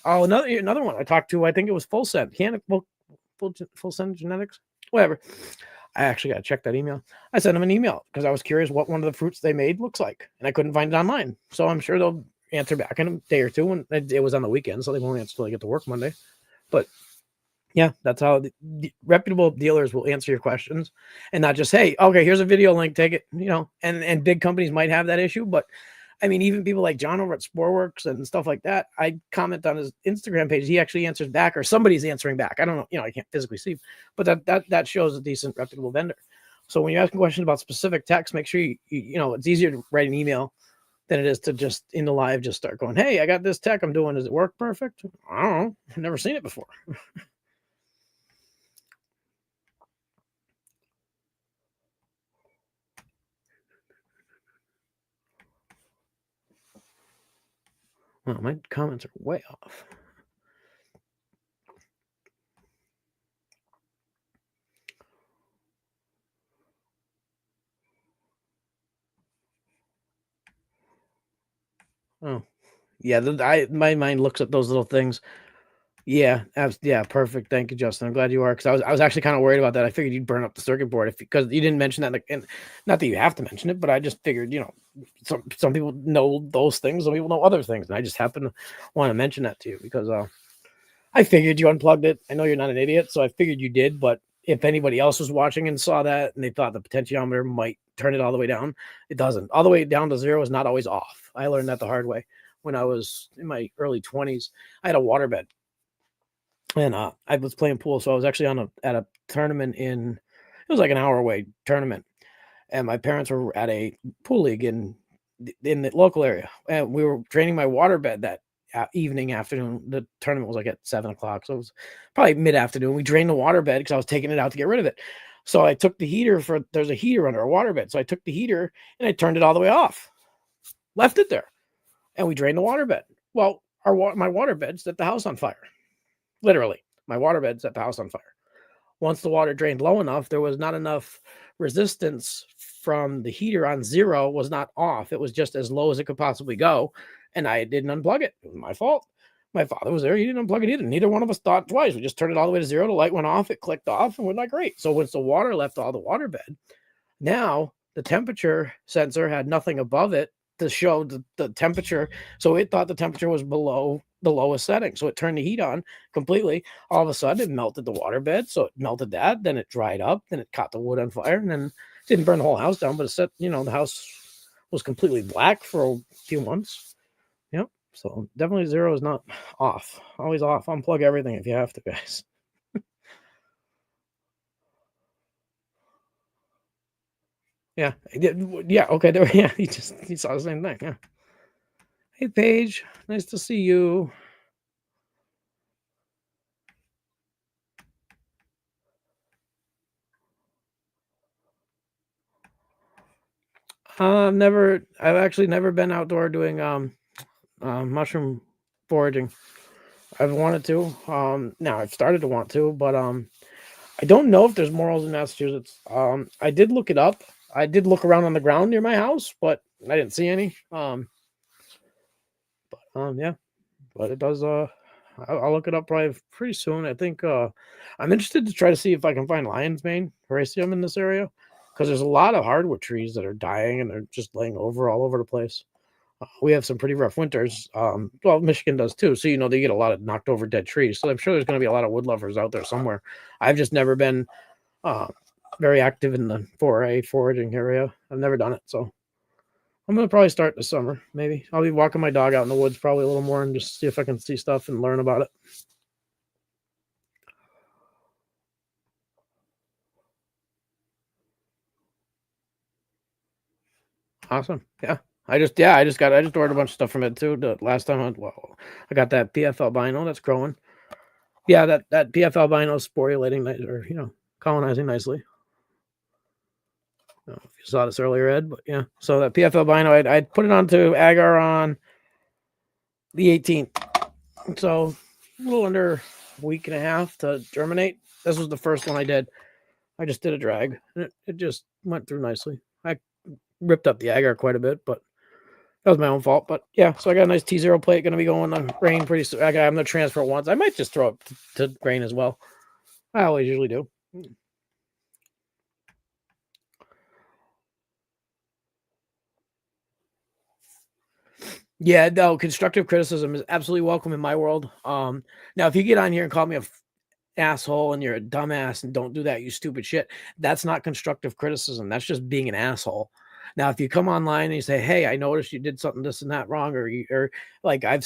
[SPEAKER 1] Oh, another one I talked to. I think it was Full Send. Full Send Genetics, whatever. I actually got to check that email. I sent them an email because I was curious what one of the fruits they made looks like, and I couldn't find it online. So I'm sure they'll answer back in a day or two. And it was on the weekend, so they won't answer until I get to work Monday. But yeah, that's how the reputable dealers will answer your questions, and not just, "Hey, okay, here's a video link, take it." And big companies might have that issue, but I mean, even people like John over at Sporeworks and stuff like that, I comment on his Instagram page. He actually answers back, or somebody's answering back. I don't know. I can't physically see, but that shows a decent, reputable vendor. So when you're asking questions about specific text, make sure it's easier to write an email than it is to just in the live just start going, "Hey, I got this tech I'm doing. Does it work perfect?" I don't know. I've never seen it before. Well, my comments are way off. Oh, yeah. My mind looks at those little things. Yeah, yeah, perfect. Thank you, Justin. I'm glad you are, because I was actually kind of worried about that. I figured you'd burn up the circuit board if because you didn't mention that, and not that you have to mention it, but I just figured, some people know those things, some people know other things, and I just happen to want to mention that to you because I figured you unplugged it. I know you're not an idiot, so I figured you did. But if anybody else was watching and saw that and they thought the potentiometer might turn it all the way down, it doesn't. All the way down to zero is not always off. I learned that the hard way when I was in my early 20s. I had a waterbed, and I was playing pool, so I was actually at a tournament it was like an hour away tournament, and my parents were at a pool league in the local area, and we were draining my waterbed that evening afternoon. The tournament was like at 7 o'clock, so it was probably mid afternoon. We drained the waterbed because I was taking it out to get rid of it. So I took the heater there's a heater under our waterbed, so I took the heater and I turned it all the way off, left it there, and we drained the waterbed. Well, my waterbed set the house on fire. Literally, my waterbed set the house on fire. Once the water drained low enough, there was not enough resistance from the heater on zero was not off. It was just as low as it could possibly go. And I didn't unplug it. It was my fault. My father was there. He didn't unplug it either. Neither one of us thought twice. We just turned it all the way to zero. The light went off. It clicked off and we're like, great. So once the water left all the waterbed, now the temperature sensor had nothing above it to show the temperature. So it thought the temperature was below the lowest setting. So it turned the heat on completely. All of a sudden it melted the waterbed. So it melted that. Then it dried up. Then it caught the wood on fire. And then didn't burn the whole house down, but it set, the house was completely black for a few months. Yep. So definitely zero is not off. Always off. Unplug everything if you have to, guys. Yeah. Yeah. Okay. Yeah. He saw the same thing. Yeah. Hey, Paige. Nice to see you. I've actually never been outdoor doing mushroom foraging. I've wanted to. Now I've started to want to, but I don't know if there's morels in Massachusetts. I did look it up. I did look around on the ground near my house, but I didn't see any. Yeah, but it does. I'll look it up probably pretty soon. I think I'm interested to try to see if I can find lion's mane Horaceum in this area because there's a lot of hardwood trees that are dying and they're just laying over all over the place. We have some pretty rough winters. Well, Michigan does too. So, they get a lot of knocked over dead trees. So I'm sure there's going to be a lot of wood lovers out there somewhere. I've just never been very active in the 4A foraging area. I've never done it. So I'm going to probably start this summer. Maybe I'll be walking my dog out in the woods probably a little more and just see if I can see stuff and learn about it. Awesome. Yeah. I just ordered a bunch of stuff from it too. The last time I got that PF albino that's growing. Yeah, that PF albino is sporulating or colonizing nicely. I don't know if you saw this earlier, Ed, but yeah. So that PF albino, I put it onto agar on the 18th. So a little under a week and a half to germinate. This was the first one I did. I just did a drag and it just went through nicely. I ripped up the agar quite a bit, but that was my own fault. But yeah, so I got a nice T0 plate going to be going on grain pretty soon. I'm going to transfer it once. I might just throw it to grain as well. I always usually do. Yeah, no, constructive criticism is absolutely welcome in my world. Now if you get on here and call me a asshole and you're a dumbass and don't do that, you stupid shit, that's not constructive criticism. That's just being an asshole. Now, if you come online and you say, "Hey, I noticed you did something this and that wrong," or like I've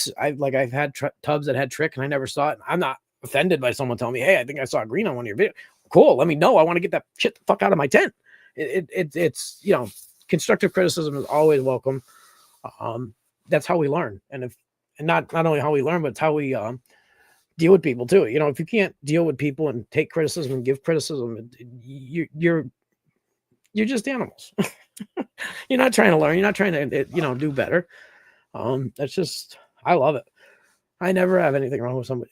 [SPEAKER 1] had tubs that had trick and I never saw it. I'm not offended by someone telling me, "Hey, I think I saw green on one of your videos." Cool, let me know. I want to get that shit the fuck out of my tent. It's constructive criticism is always welcome. That's how we learn, and not only how we learn, but it's how we deal with people too. If you can't deal with people and take criticism and give criticism, you're just animals. You're not trying to learn. You're not trying to do better. That's just, I love it. I never have anything wrong with somebody.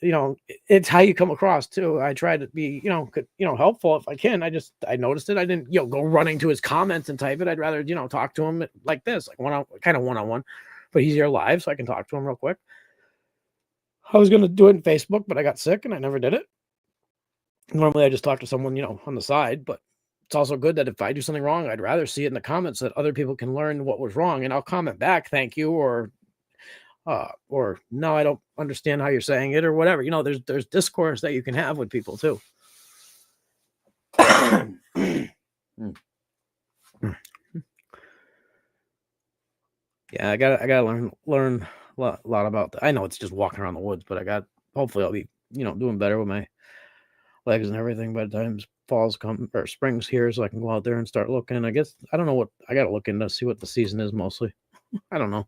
[SPEAKER 1] It's how you come across too. I try to be helpful if I can. I noticed it. I didn't go running to his comments and type it. I'd rather talk to him like this, like one on one, but he's here live, so I can talk to him real quick. I was going to do it in Facebook, but I got sick and I never did it. Normally I just talk to someone, on the side, but it's also good that if I do something wrong, I'd rather see it in the comments so that other people can learn what was wrong, and I'll comment back, thank you, or no, I don't understand how you're saying it, or whatever. There's discourse that you can have with people too. Yeah, I gotta learn a lot about that. I know it's just walking around the woods, but hopefully I'll be, doing better with my legs and everything by the time fall's come or spring's here, so I can go out there and start looking. I guess I don't know what I gotta look into, see what the season is mostly. I don't know.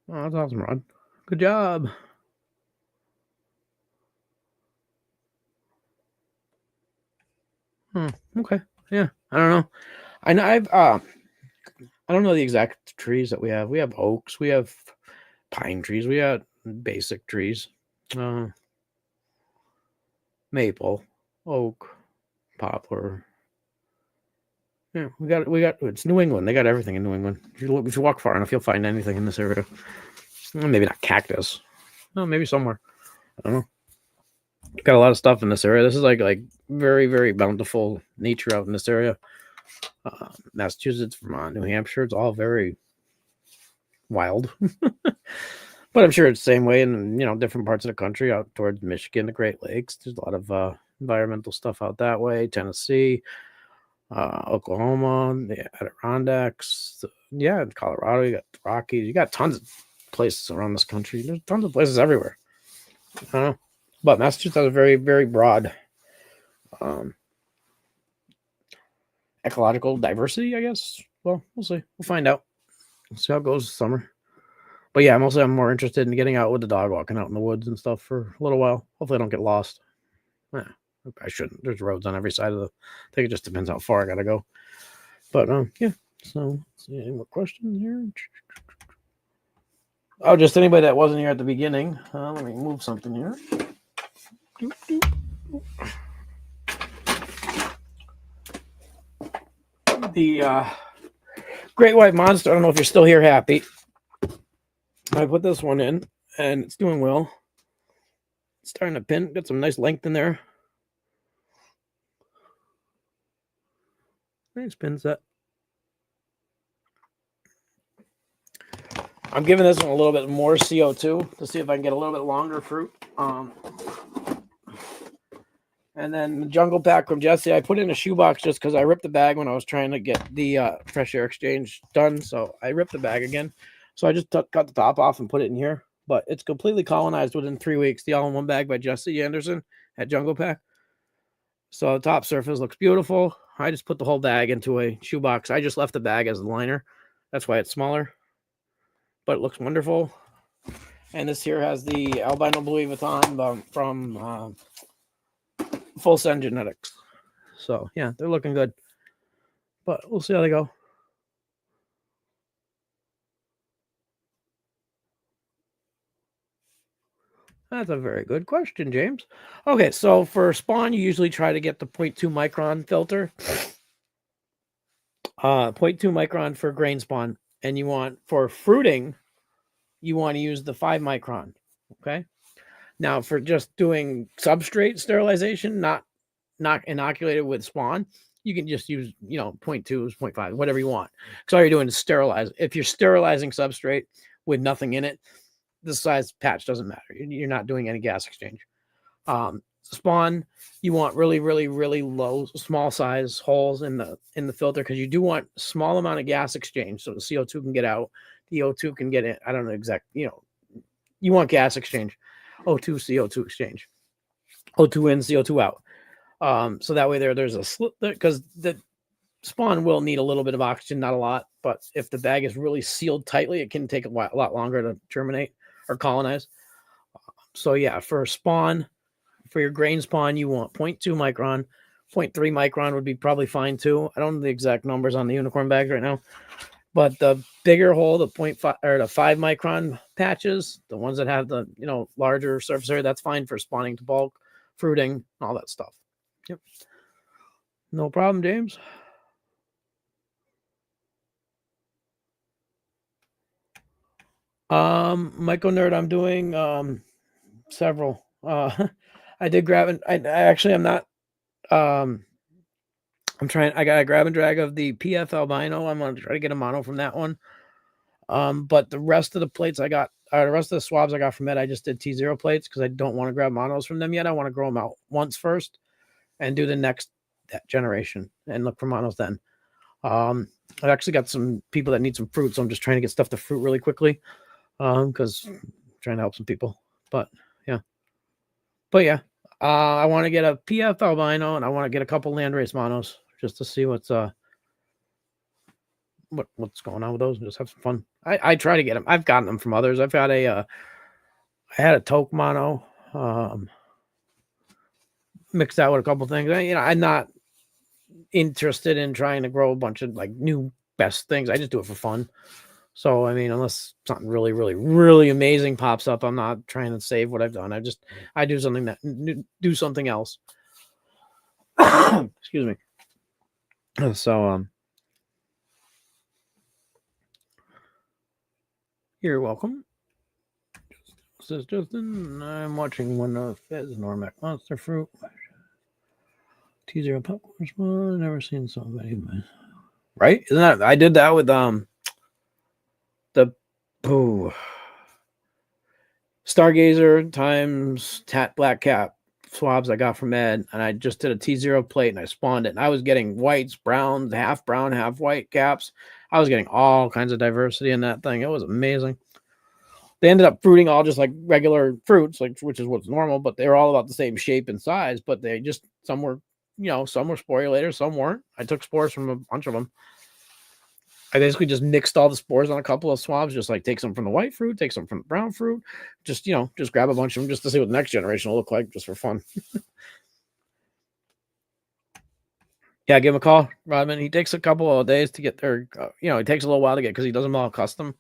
[SPEAKER 1] Oh, that's awesome, Rod. Good job. Okay. Yeah. I don't know. I know I don't know the exact trees that we have. We have oaks, we have pine trees, we have basic trees. Maple, oak, poplar. Yeah, we got it's New England. They got everything in New England. If you walk far enough, you'll find anything in this area. Maybe not cactus. Oh, maybe somewhere. I don't know. Got a lot of stuff in this area. This is like very, very bountiful nature out in this area. Massachusetts, Vermont, New Hampshire, it's all very wild. But I'm sure it's the same way in different parts of the country, out towards Michigan, the Great Lakes. There's a lot of environmental stuff out that way. Tennessee, Oklahoma, the Adirondacks, in Colorado, you got the Rockies. You got tons of places around this country. There's tons of places everywhere. But Massachusetts has a very, very broad ecological diversity, I guess. Well, we'll see. We'll find out. We'll see how it goes this summer. But yeah, I'm more interested in getting out with the dog, walking out in the woods and stuff for a little while. Hopefully I don't get lost. I shouldn't. There's roads on every side of I think it just depends how far I gotta go. But yeah. So let's see, any more questions here? Oh, just anybody that wasn't here at the beginning. Let me move something here. The great white monster. I don't know if you're still here, Happy. I put this one in, and it's doing well. It's starting to pin. Got some nice length in there. Nice pin set. I'm giving this one a little bit more CO2 to see if I can get a little bit longer fruit. And then the Jungle Pack from Jesse, I put in a shoebox just because I ripped the bag when I was trying to get the fresh air exchange done. So I ripped the bag again. So I just cut the top off and put it in here. But it's completely colonized within 3 weeks. The all-in-one bag by Jesse Anderson at Jungle Pack. So the top surface looks beautiful. I just put the whole bag into a shoebox. I just left the bag as a liner. That's why it's smaller. But it looks wonderful. And this here has the albino Louis Vuitton from Full Send Genetics. So yeah, they're looking good. But we'll see how they go. That's a very good question, James. Okay, so for spawn, you usually try to get the 0.2 micron filter. 0.2 micron for grain spawn. And you want, for fruiting, you want to use the 5 micron. Okay. Now, for just doing substrate sterilization, not inoculated with spawn, you can just use, 0.2s, 0.5, whatever you want. Because all you're doing is sterilize. If you're sterilizing substrate with nothing in it, the size patch doesn't matter. You're not doing any gas exchange. Spawn, you want really, really, really low, small size holes in the filter because you do want small amount of gas exchange so the CO2 can get out, the O2 can get in. I don't know exact, you want gas exchange, O2 CO2 exchange, O2 in, CO2 out. So that way there's a slip there because the spawn will need a little bit of oxygen, not a lot, but if the bag is really sealed tightly, it can take a lot longer to germinate or colonize. So yeah, for spawn, for your grain spawn, you want 0.2 micron, 0.3 micron would be probably fine too. I don't know the exact numbers on the unicorn bags right now, but the bigger hole, the 0.5 or the 5 micron patches, the ones that have the larger surface area, that's fine for spawning to bulk, fruiting, all that stuff. Yep. No problem, James. Myco Nerd, I'm doing several. I did grab and I actually I'm not I'm trying. I got a grab and drag of the PF albino. I'm gonna try to get a mono from that one. But the rest of the plates I got, the rest of the swabs I got from it, I just did T0 plates because I don't want to grab monos from them yet. I want to grow them out once first and do the next generation and look for monos then. I've actually got some people that need some fruit, so I'm just trying to get stuff to fruit really quickly. Because I'm trying to help some people. But yeah. I want to get a PF albino and I want to get a couple landrace monos just to see what's going on with those and just have some fun. I try to get them. I've gotten them from others. I've got I had a Toke mono mixed out with a couple things. I'm not interested in trying to grow a bunch of like new best things. I just do it for fun. So I mean, unless something really, really, really amazing pops up, I'm not trying to save what I've done. I do something else. Excuse me. So you're welcome. This is Justin. I'm watching one of Fez Normac Monster Fruit. T0 popcorn spawn. Never seen so many. Right? Isn't that I did that with the Stargazer times Tat Black Cap swabs I got from Ed, and I just did a T0 plate and I spawned it. And I was getting whites, browns, half brown, half white caps. I was getting all kinds of diversity in that thing. It was amazing. They ended up fruiting all just like regular fruits, like which is what's normal, but they were all about the same shape and size. But they just some were sporulators, some weren't. I took spores from a bunch of them. I basically just mixed all the spores on a couple of swabs, just like take some from the white fruit, take some from the brown fruit, just grab a bunch of them just to see what the next generation will look like, just for fun. Yeah, give him a call, Rodman. He takes a couple of days to get there. It takes a little while to get because he does them all custom.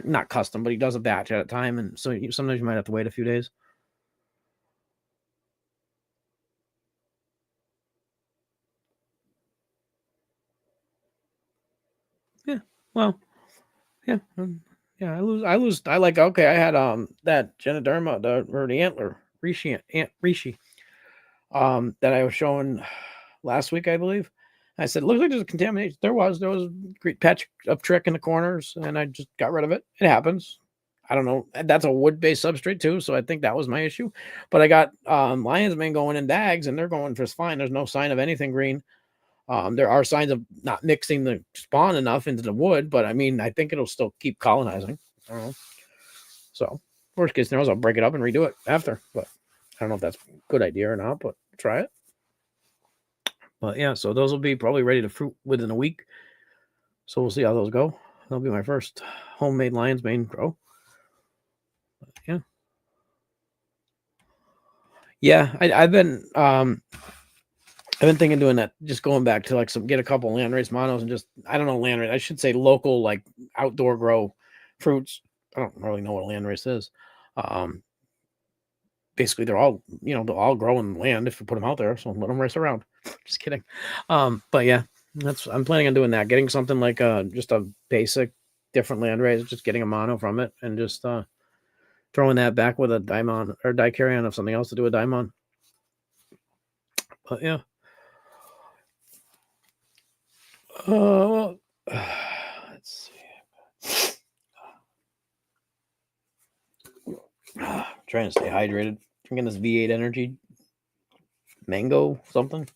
[SPEAKER 1] Not custom, but he does a batch at a time, and so sometimes you might have to wait a few days. Yeah, well, yeah, yeah. I lose. I like. Okay, I had that Genoderma, the antler Rishi, that I was showing last week, I believe. I said, looks like there's a contamination. There was a great patch of trick in the corners, and I just got rid of it. It happens. I don't know. That's a wood-based substrate too, so I think that was my issue. But I got lion's mane going in bags, and they're going just fine. There's no sign of anything green. There are signs of not mixing the spawn enough into the wood, but I mean, I think it'll still keep colonizing. I don't know. So, worst case scenario, I'll break it up and redo it after. But I don't know if that's a good idea or not, but try it. But yeah, so those will be probably ready to fruit within a week. So we'll see how those go. That'll be my first homemade lion's mane grow. But yeah. Yeah, I've been thinking doing that, just going back to like get a couple landrace monos and just, I don't know, landrace. I should say local, like outdoor grow fruits. I don't really know what a landrace is. Basically they're all, they'll all grow in land if you put them out there. So let them race around. Just kidding. But yeah, I'm planning on doing that. Getting something like just a basic different landrace, just getting a mono from it and just throwing that back with a diamond or dicaryon of something else to do a diamond. But yeah. Let's see. Trying to stay hydrated. Drinking this V8 energy mango something.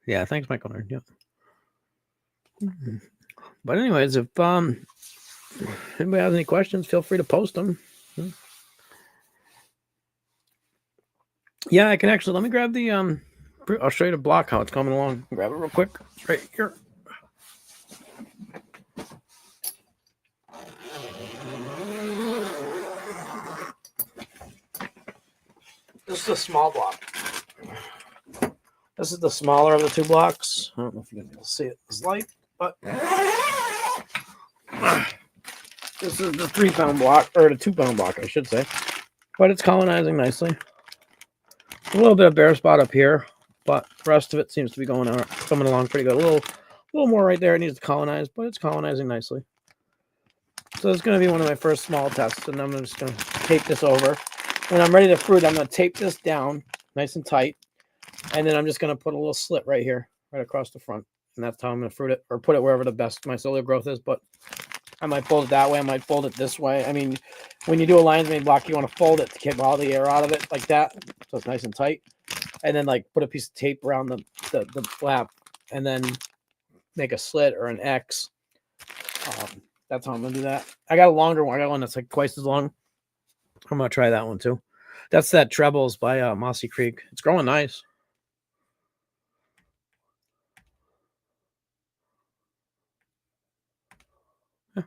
[SPEAKER 1] Yeah, thanks, Michael. Yeah. But anyways, if anybody has any questions, feel free to post them. Yeah, I can actually. Let me grab the I'll show you the block how it's coming along. Grab it real quick. It's right here. This is a small block. This is the smaller of the two blocks. I don't know if you're gonna be able to see it in this light, but this is the 3-pound block, or the 2-pound block, I should say. But it's colonizing nicely. A little bit of bare spot up here, but the rest of it seems to be coming along pretty good. A little more right there. It needs to colonize, but it's colonizing nicely. So it's going to be one of my first small tests, and I'm just going to tape this over. When I'm ready to fruit, I'm going to tape this down nice and tight, and then I'm just going to put a little slit right here, right across the front, and that's how I'm going to fruit it, or put it wherever the best mycelial growth is. But I might fold it that way. I might fold it this way. I mean, when you do a lion's mane block, you want to fold it to keep all the air out of it like that, so it's nice and tight. And then like put a piece of tape around the flap, and then make a slit or an X. That's how I'm gonna do that. I got a longer one. I got one that's like twice as long. I'm gonna try that one too. That's that Trebles by Mossy Creek. It's growing nice. Yeah.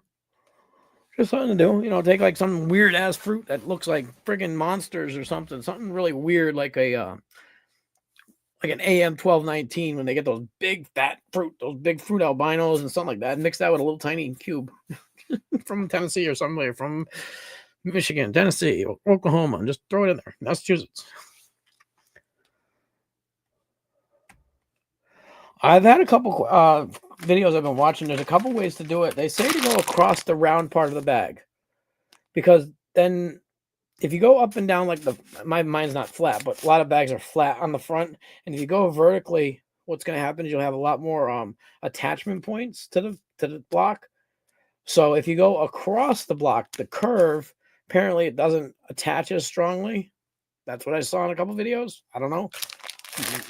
[SPEAKER 1] Just something to do. You know, take like some weird ass fruit that looks like friggin' monsters or something. Something really weird, like a like an AM 1219 when they get those big fat fruit, those big fruit albinos and something like that. Mix that with a little tiny cube from Tennessee or somewhere, from Michigan, Tennessee, Oklahoma, and just throw it in there. Massachusetts. I've had a couple videos I've been watching. There's a couple ways to do it. They say to go across the round part of the bag, because then if you go up and down, like mine's not flat, but a lot of bags are flat on the front, and if you go vertically, what's going to happen is you'll have a lot more attachment points to the block. So if you go across the block, the curve, apparently it doesn't attach as strongly. That's what I saw in a couple videos. I don't know.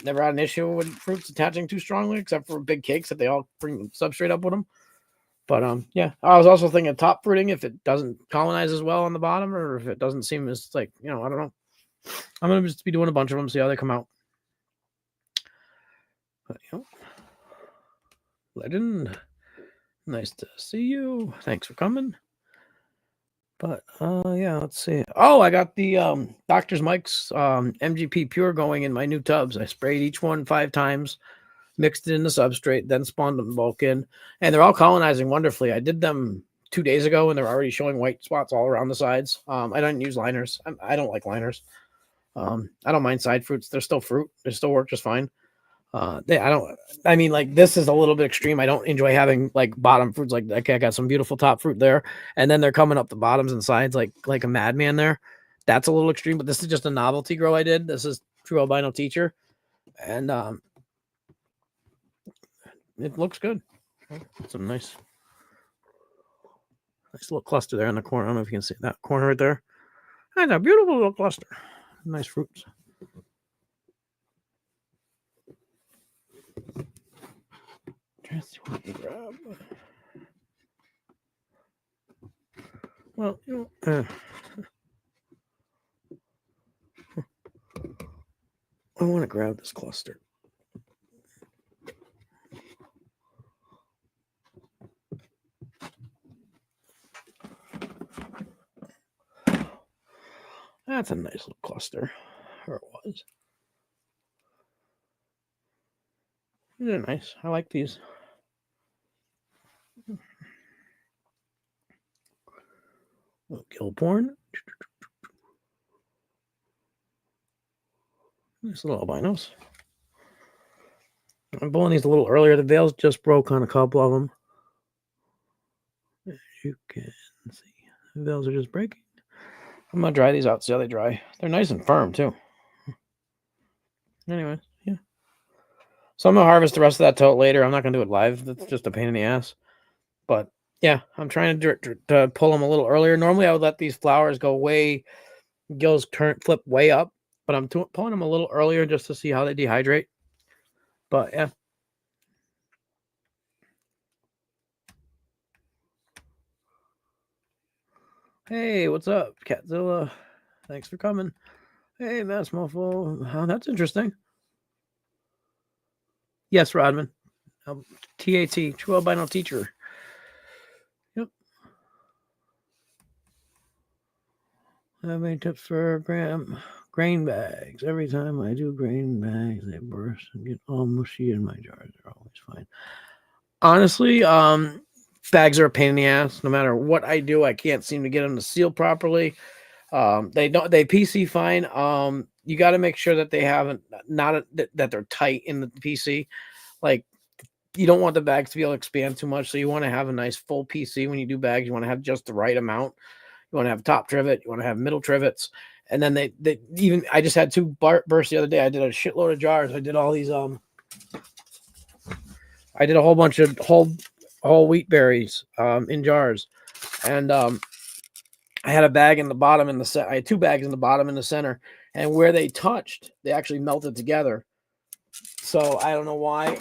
[SPEAKER 1] Never had an issue with fruits attaching too strongly, except for big cakes that they all bring substrate up with them. But yeah, I was also thinking top fruiting if it doesn't colonize as well on the bottom, or if it doesn't seem as like, I don't know. I'm gonna just be doing a bunch of them, see how they come out. But, Legend, nice to see you. Thanks for coming. But yeah, let's see. Oh, I got the Doctor's Mike's MGP Pure going in my new tubs. I sprayed each one 5 times, mixed it in the substrate, then spawned them bulk in, and they're all colonizing wonderfully. I did them 2 days ago, and they're already showing white spots all around the sides. I don't use liners. I don't like liners. I don't mind side fruits. They're still fruit. They still work just fine. I mean, like, this is a little bit extreme. I don't enjoy having like bottom fruits. Like, okay, I got some beautiful top fruit there, and then they're coming up the bottoms and sides like a madman there. That's a little extreme, but this is just a novelty grow I did. This is True Albino Teacher, and it looks good. Some nice little cluster there in the corner. I don't know if you can see that corner right there. That's a beautiful little cluster. Nice fruits. Grab. Well, I want to grab this cluster. That's a nice little cluster. Or it was. They're nice. I like these. Gilporn. Nice little albinos. I'm pulling these a little earlier. The veils just broke on a couple of them. As you can see, the veils are just breaking. I'm going to dry these out, see how they dry. They're nice and firm, too. Anyway, yeah. So I'm going to harvest the rest of that tote later. I'm not going to do it live. That's just a pain in the ass. But, yeah, I'm trying to pull them a little earlier. Normally, I would let these flowers go way, gills flip way up. But I'm pulling them a little earlier just to see how they dehydrate. But, yeah. Hey, what's up, Catzilla? Thanks for coming. Hey, Mass Muffle. Oh, that's interesting. Yes, Rodman. TAT, True Albino Teacher. Yep. Have any tips for grain bags? Every time I do grain bags, they burst and get all mushy in my jars. They're always fine. Honestly, bags are a pain in the ass. No matter what I do, I can't seem to get them to seal properly. They PC fine. You got to make sure that they haven't that they're tight in the PC. Like, you don't want the bags to be able to expand too much. So you want to have a nice full PC when you do bags. You want to have just the right amount. You want to have top trivet. You want to have middle trivets. And then they even, I just had two bursts the other day. I did a shitload of jars. I did all these, I did a whole bunch of whole wheat berries in jars. And I had a bag in the bottom in the set. I had two bags in the bottom in the center. And where they touched, they actually melted together. So I don't know why.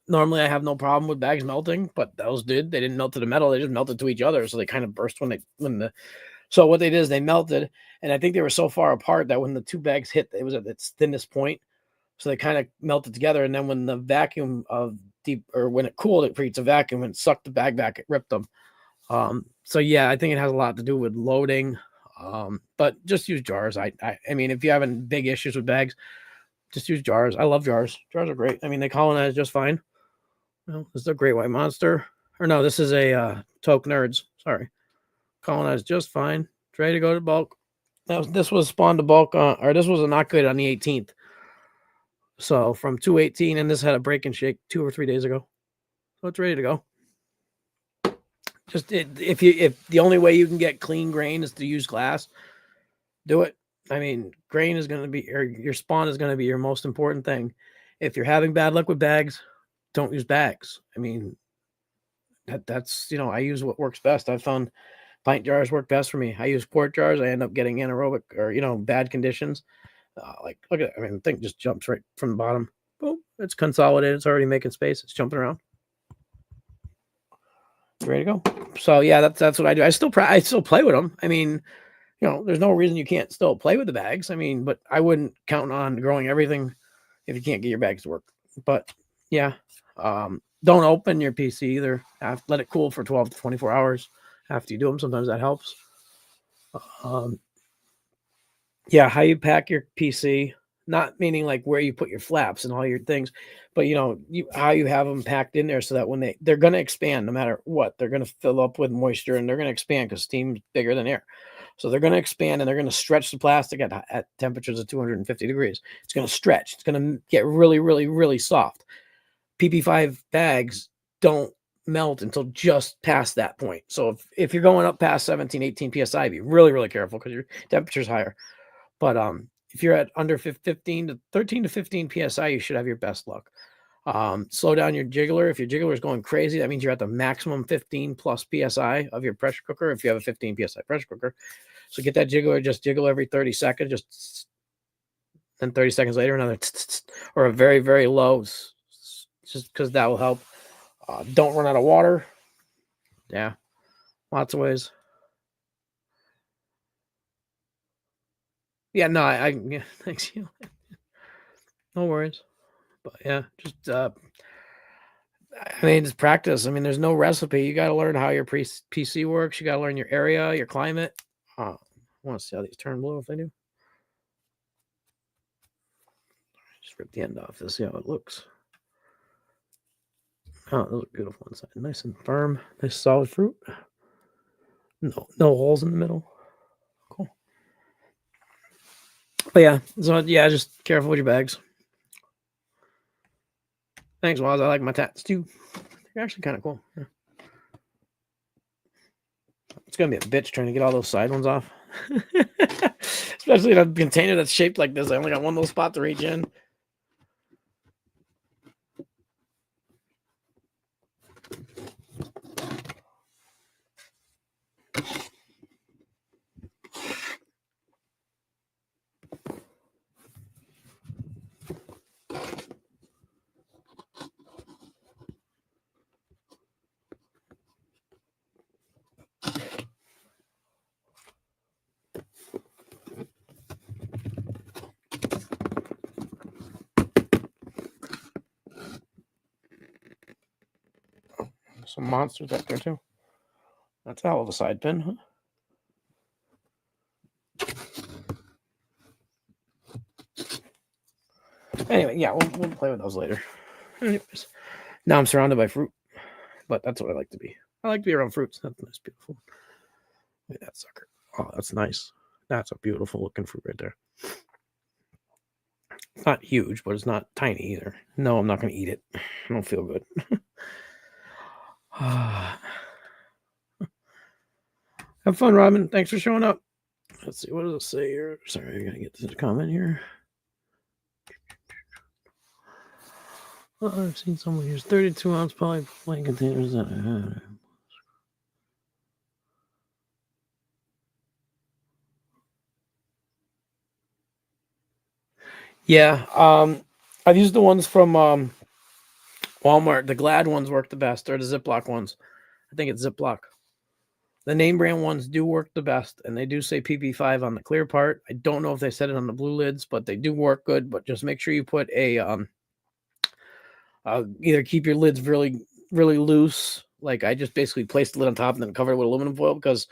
[SPEAKER 1] Normally I have no problem with bags melting, but those did. They didn't melt to the metal. They just melted to each other. So they kind of burst so what they did is they melted. And I think they were so far apart that when the two bags hit, it was at its thinnest point. So they kind of melted together. And then when the vacuum when it cooled, it creates a vacuum and sucked the bag back. It ripped them. So yeah, I think it has a lot to do with loading. But just use jars. I mean, if you're having big issues with bags, just use jars. I love jars. Jars are great. I mean, they colonize just fine. Well, this is a Great White Monster. Or no, this is a Toke Nerds. Sorry. Colonized just fine. It's ready to go to bulk. This was spawned to bulk, or this was a not good on the 18th. So from 218, and this had a break and shake 2 or 3 days ago. So it's ready to go. Just if the only way you can get clean grain is to use glass, do it. I mean, grain is going to be, or your spawn is going to be your most important thing. If you're having bad luck with bags, don't use bags. I mean, that's, I use what works best. I've found pint jars work best for me. I use quart jars. I end up getting anaerobic or, bad conditions. Like, look at it. I mean, the thing just jumps right from the bottom. Boom. It's consolidated. It's already making space. It's jumping around. It's ready to go. So yeah, that's what I do. I still play with them. I mean, there's no reason you can't still play with the bags. I mean, but I wouldn't count on growing everything if you can't get your bags to work. But yeah, don't open your PC either. Let it cool for 12 to 24 hours after you do them. Sometimes that helps. Yeah, how you pack your PC, not meaning like where you put your flaps and all your things, but how you have them packed in there so that when they're going to expand no matter what, they're going to fill up with moisture and they're going to expand because steam's bigger than air. So they're going to expand and they're going to stretch the plastic at temperatures of 250 degrees. It's going to stretch. It's going to get really, really, really soft. PP5 bags don't melt until just past that point. So if you're going up past 17, 18 PSI, be really, really careful because your temperature's higher. But if you're at under 13 to 15 PSI, you should have your best luck. Slow down your jiggler. If your jiggler is going crazy, that means you're at the maximum 15 plus PSI of your pressure cooker if you have a 15 PSI pressure cooker. So get that jiggler, just jiggle every 30 seconds, just then 30 seconds later, another or a very, very low, just because that will help. Don't run out of water. Yeah, lots of ways. Yeah, no, yeah, thanks you. No worries. But yeah, just I mean, it's practice. I mean, there's no recipe. You got to learn how your PC works. You got to learn your area, your climate. I want to see how these turn blue if they do. Just rip the end off. Let's see how it looks. Oh, those are beautiful inside. Nice and firm. Nice solid fruit. No holes in the middle. Cool. But yeah, so yeah, just careful with your bags. Thanks, Waz. I like my tats too. They're actually kind of cool. Yeah. It's gonna be a bitch trying to get all those side ones off. Especially in a container that's shaped like this. I only got one little spot to reach in. Some monsters up there too. That's a hell of a side pin, huh? Anyway, yeah, we'll play with those later. Anyways, now I'm surrounded by fruit, but that's what I like to be. I like to be around fruits. That's nice, beautiful. Look at that sucker. Oh, that's nice. That's a beautiful looking fruit right there. It's not huge, but it's not tiny either. No, I'm not gonna eat it. I don't feel good. Have fun, Robin. Thanks for showing up. Let's see, what does it say here? Sorry, I gotta get to the comment here. I've seen someone use 32-ounce polyplain containers. Yeah, I've used the ones from Walmart. The Glad ones work the best, or the Ziploc ones. I think it's Ziploc. The name brand ones do work the best, and they do say PP5 on the clear part. I don't know if they said it on the blue lids, but they do work good. But just make sure you put a either keep your lids really, really loose. Like I just basically placed the lid on top and then covered it with aluminum foil because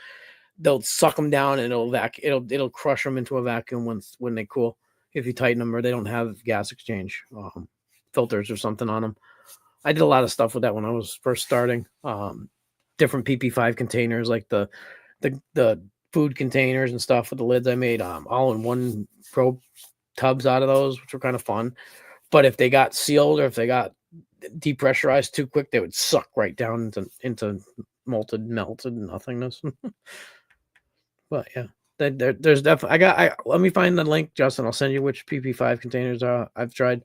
[SPEAKER 1] they'll suck them down and it'll crush them into a vacuum when they cool if you tighten them or they don't have gas exchange filters or something on them. I did a lot of stuff with that when I was first starting. Different PP5 containers like the food containers and stuff with the lids I made all in one pro tubs out of those, which were kind of fun. But if they got sealed or if they got depressurized too quick, they would suck right down into melted nothingness. But yeah, there's definitely let me find the link, Justin. I'll send you which PP5 containers I've tried.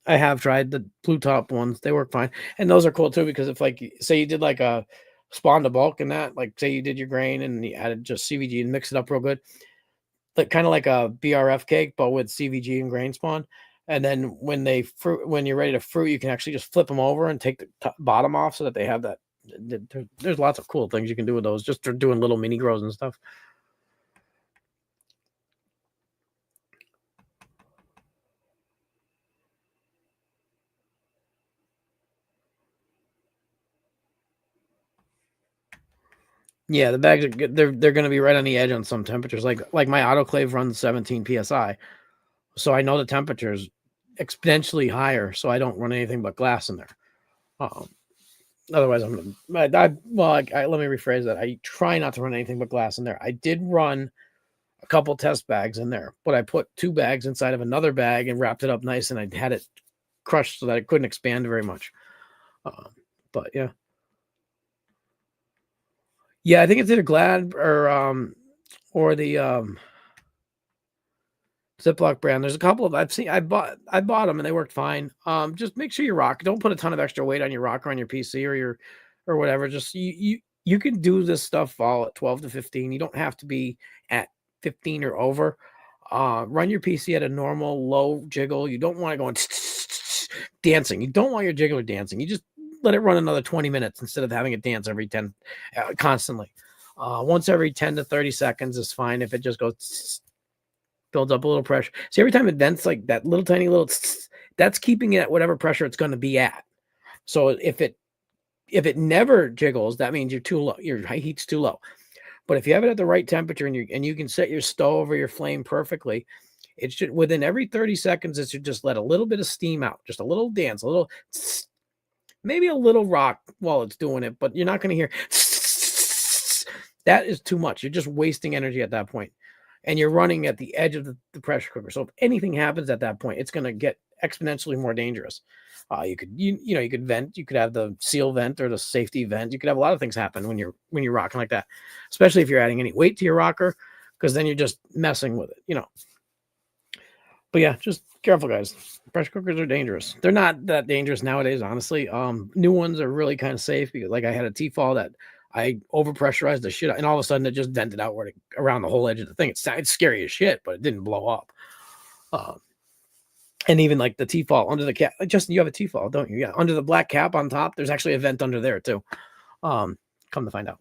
[SPEAKER 1] I have tried the blue top ones. They work fine. And those are cool too, because if like, say you did like a spawn to bulk and that, like say you did your grain and you added just CVG and mix it up real good, like kind of like a BRF cake, but with CVG and grain spawn. And then when you're ready to fruit, you can actually just flip them over and take the bottom off so that they have that. There's lots of cool things you can do with those, just for doing little mini grows and stuff. Yeah, the bags are good. They're going to be right on the edge on some temperatures. Like my autoclave runs 17 psi, so I know the temperature's exponentially higher. So I don't run anything but glass in there. Otherwise, let me rephrase that. I try not to run anything but glass in there. I did run a couple test bags in there, but I put 2 bags inside of another bag and wrapped it up nice, and I had it crushed so that it couldn't expand very much. But yeah. Yeah, I think it's either Glad or the Ziploc brand. There's a couple of I bought them and they worked fine. Just make sure you rock. Don't put a ton of extra weight on your rocker on your PC or whatever. Just you can do this stuff all at 12 to 15. You don't have to be at 15 or over. Run your PC at a normal low jiggle. You don't want to go on dancing. You don't want your jiggler dancing. You just let it run another 20 minutes instead of having it dance every 10 constantly. Once every 10 to 30 seconds is fine. If it just goes builds up a little pressure. See, every time it vents like that little tiny little, that's keeping it at whatever pressure it's going to be at. So if it never jiggles, that means you're too low. Your heat's too low. But if you have it at the right temperature and you can set your stove or your flame perfectly, it should within every 30 seconds it should just let a little bit of steam out, just a little dance, a little, maybe a little rock while it's doing it, but you're not going to hear. That is too much. You're just wasting energy at that point. And you're running at the edge of the pressure cooker. So if anything happens at that point, it's going to get exponentially more dangerous. You could vent. You could have the seal vent or the safety vent. You could have a lot of things happen when you're rocking like that, especially if you're adding any weight to your rocker, because then you're just messing with it, But yeah, just careful, guys. Pressure cookers are dangerous. They're not that dangerous nowadays, honestly. New ones are really kind of safe because, like, I had a T-fall that I overpressurized the shit, and all of a sudden it just vented outward around the whole edge of the thing. It's scary as shit, but it didn't blow up. And even like the T-fall under the cap, Justin, you have a T-fall, don't you? Yeah, under the black cap on top, there's actually a vent under there too. Come to find out.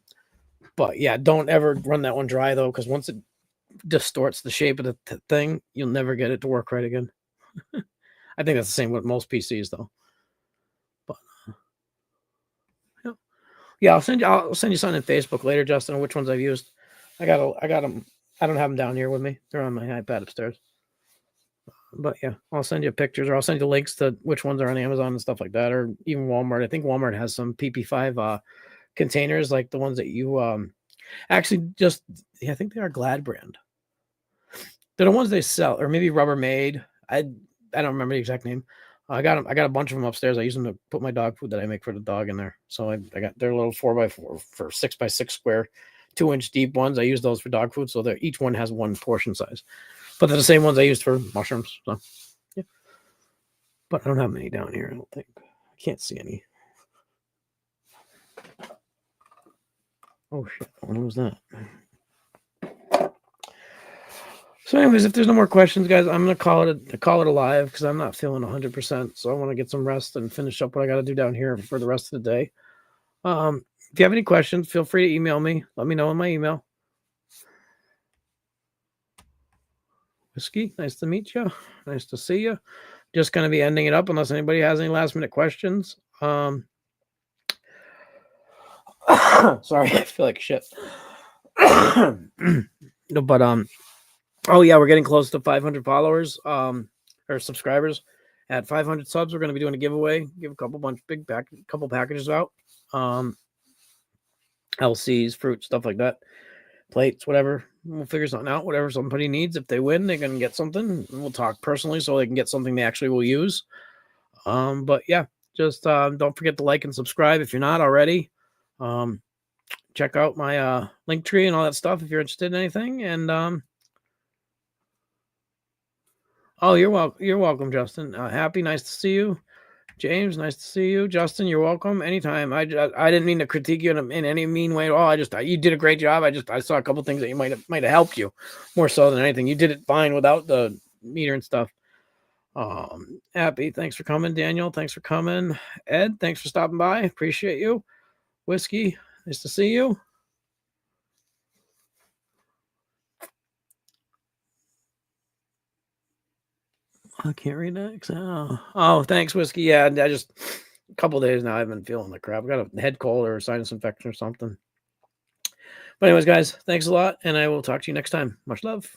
[SPEAKER 1] But yeah, don't ever run that one dry though, because once it distorts the shape of the thing, you'll never get it to work right again. I think that's the same with most PCs though. But yeah, I'll send you something in Facebook later, Justin, which ones I've used. I got them. I don't have them down here with me. They're on my iPad upstairs. But yeah, I'll send you pictures or I'll send you links to which ones are on Amazon and stuff like that, or even Walmart. I think Walmart has some PP5 containers like the ones that you actually just, yeah, I think they are Glad brand. They're the ones they sell, or maybe Rubbermaid. I don't remember the exact name. I got them. I got a bunch of them upstairs. I use them to put my dog food that I make for the dog in there. So I got their little 4x4 for 6x6 square, 2-inch deep ones. I use those for dog food, so they're each one has one portion size. But they're the same ones I used for mushrooms. So yeah. But I don't have many down here. I don't think. I can't see any. Oh shit! What was that? So, anyways, if there's no more questions, guys, I'm gonna call it a live because I'm not feeling 100%. So I want to get some rest and finish up what I got to do down here for the rest of the day. If you have any questions, feel free to email me. Let me know in my email. Whiskey, nice to meet you. Nice to see you. Just gonna be ending it up unless anybody has any last minute questions. Sorry, I feel like shit. But oh yeah, we're getting close to 500 followers, or subscribers. At 500 subs, we're going to be doing a giveaway. Give a couple packages out. LCs, fruit, stuff like that. Plates, whatever. We'll figure something out. Whatever somebody needs. If they win, they're going to get something. We'll talk personally so they can get something they actually will use. But yeah, just don't forget to like and subscribe if you're not already. Check out my link tree and all that stuff if you're interested in anything. And oh, you're welcome. You're welcome, Justin. Happy, nice to see you. James, nice to see you. Justin, you're welcome. Anytime. I didn't mean to critique you in any mean way at all. You did a great job. I saw a couple things that you might have helped you more so than anything. You did it fine without the meter and stuff. Happy, thanks for coming. Daniel, thanks for coming. Ed, thanks for stopping by. Appreciate you. Whiskey, nice to see you. I can't read that. Oh, thanks, Whiskey. Yeah, I just a couple days now I've been feeling like crap. I got a head cold or a sinus infection or something. But anyways, guys, thanks a lot, and I will talk to you next time. Much love.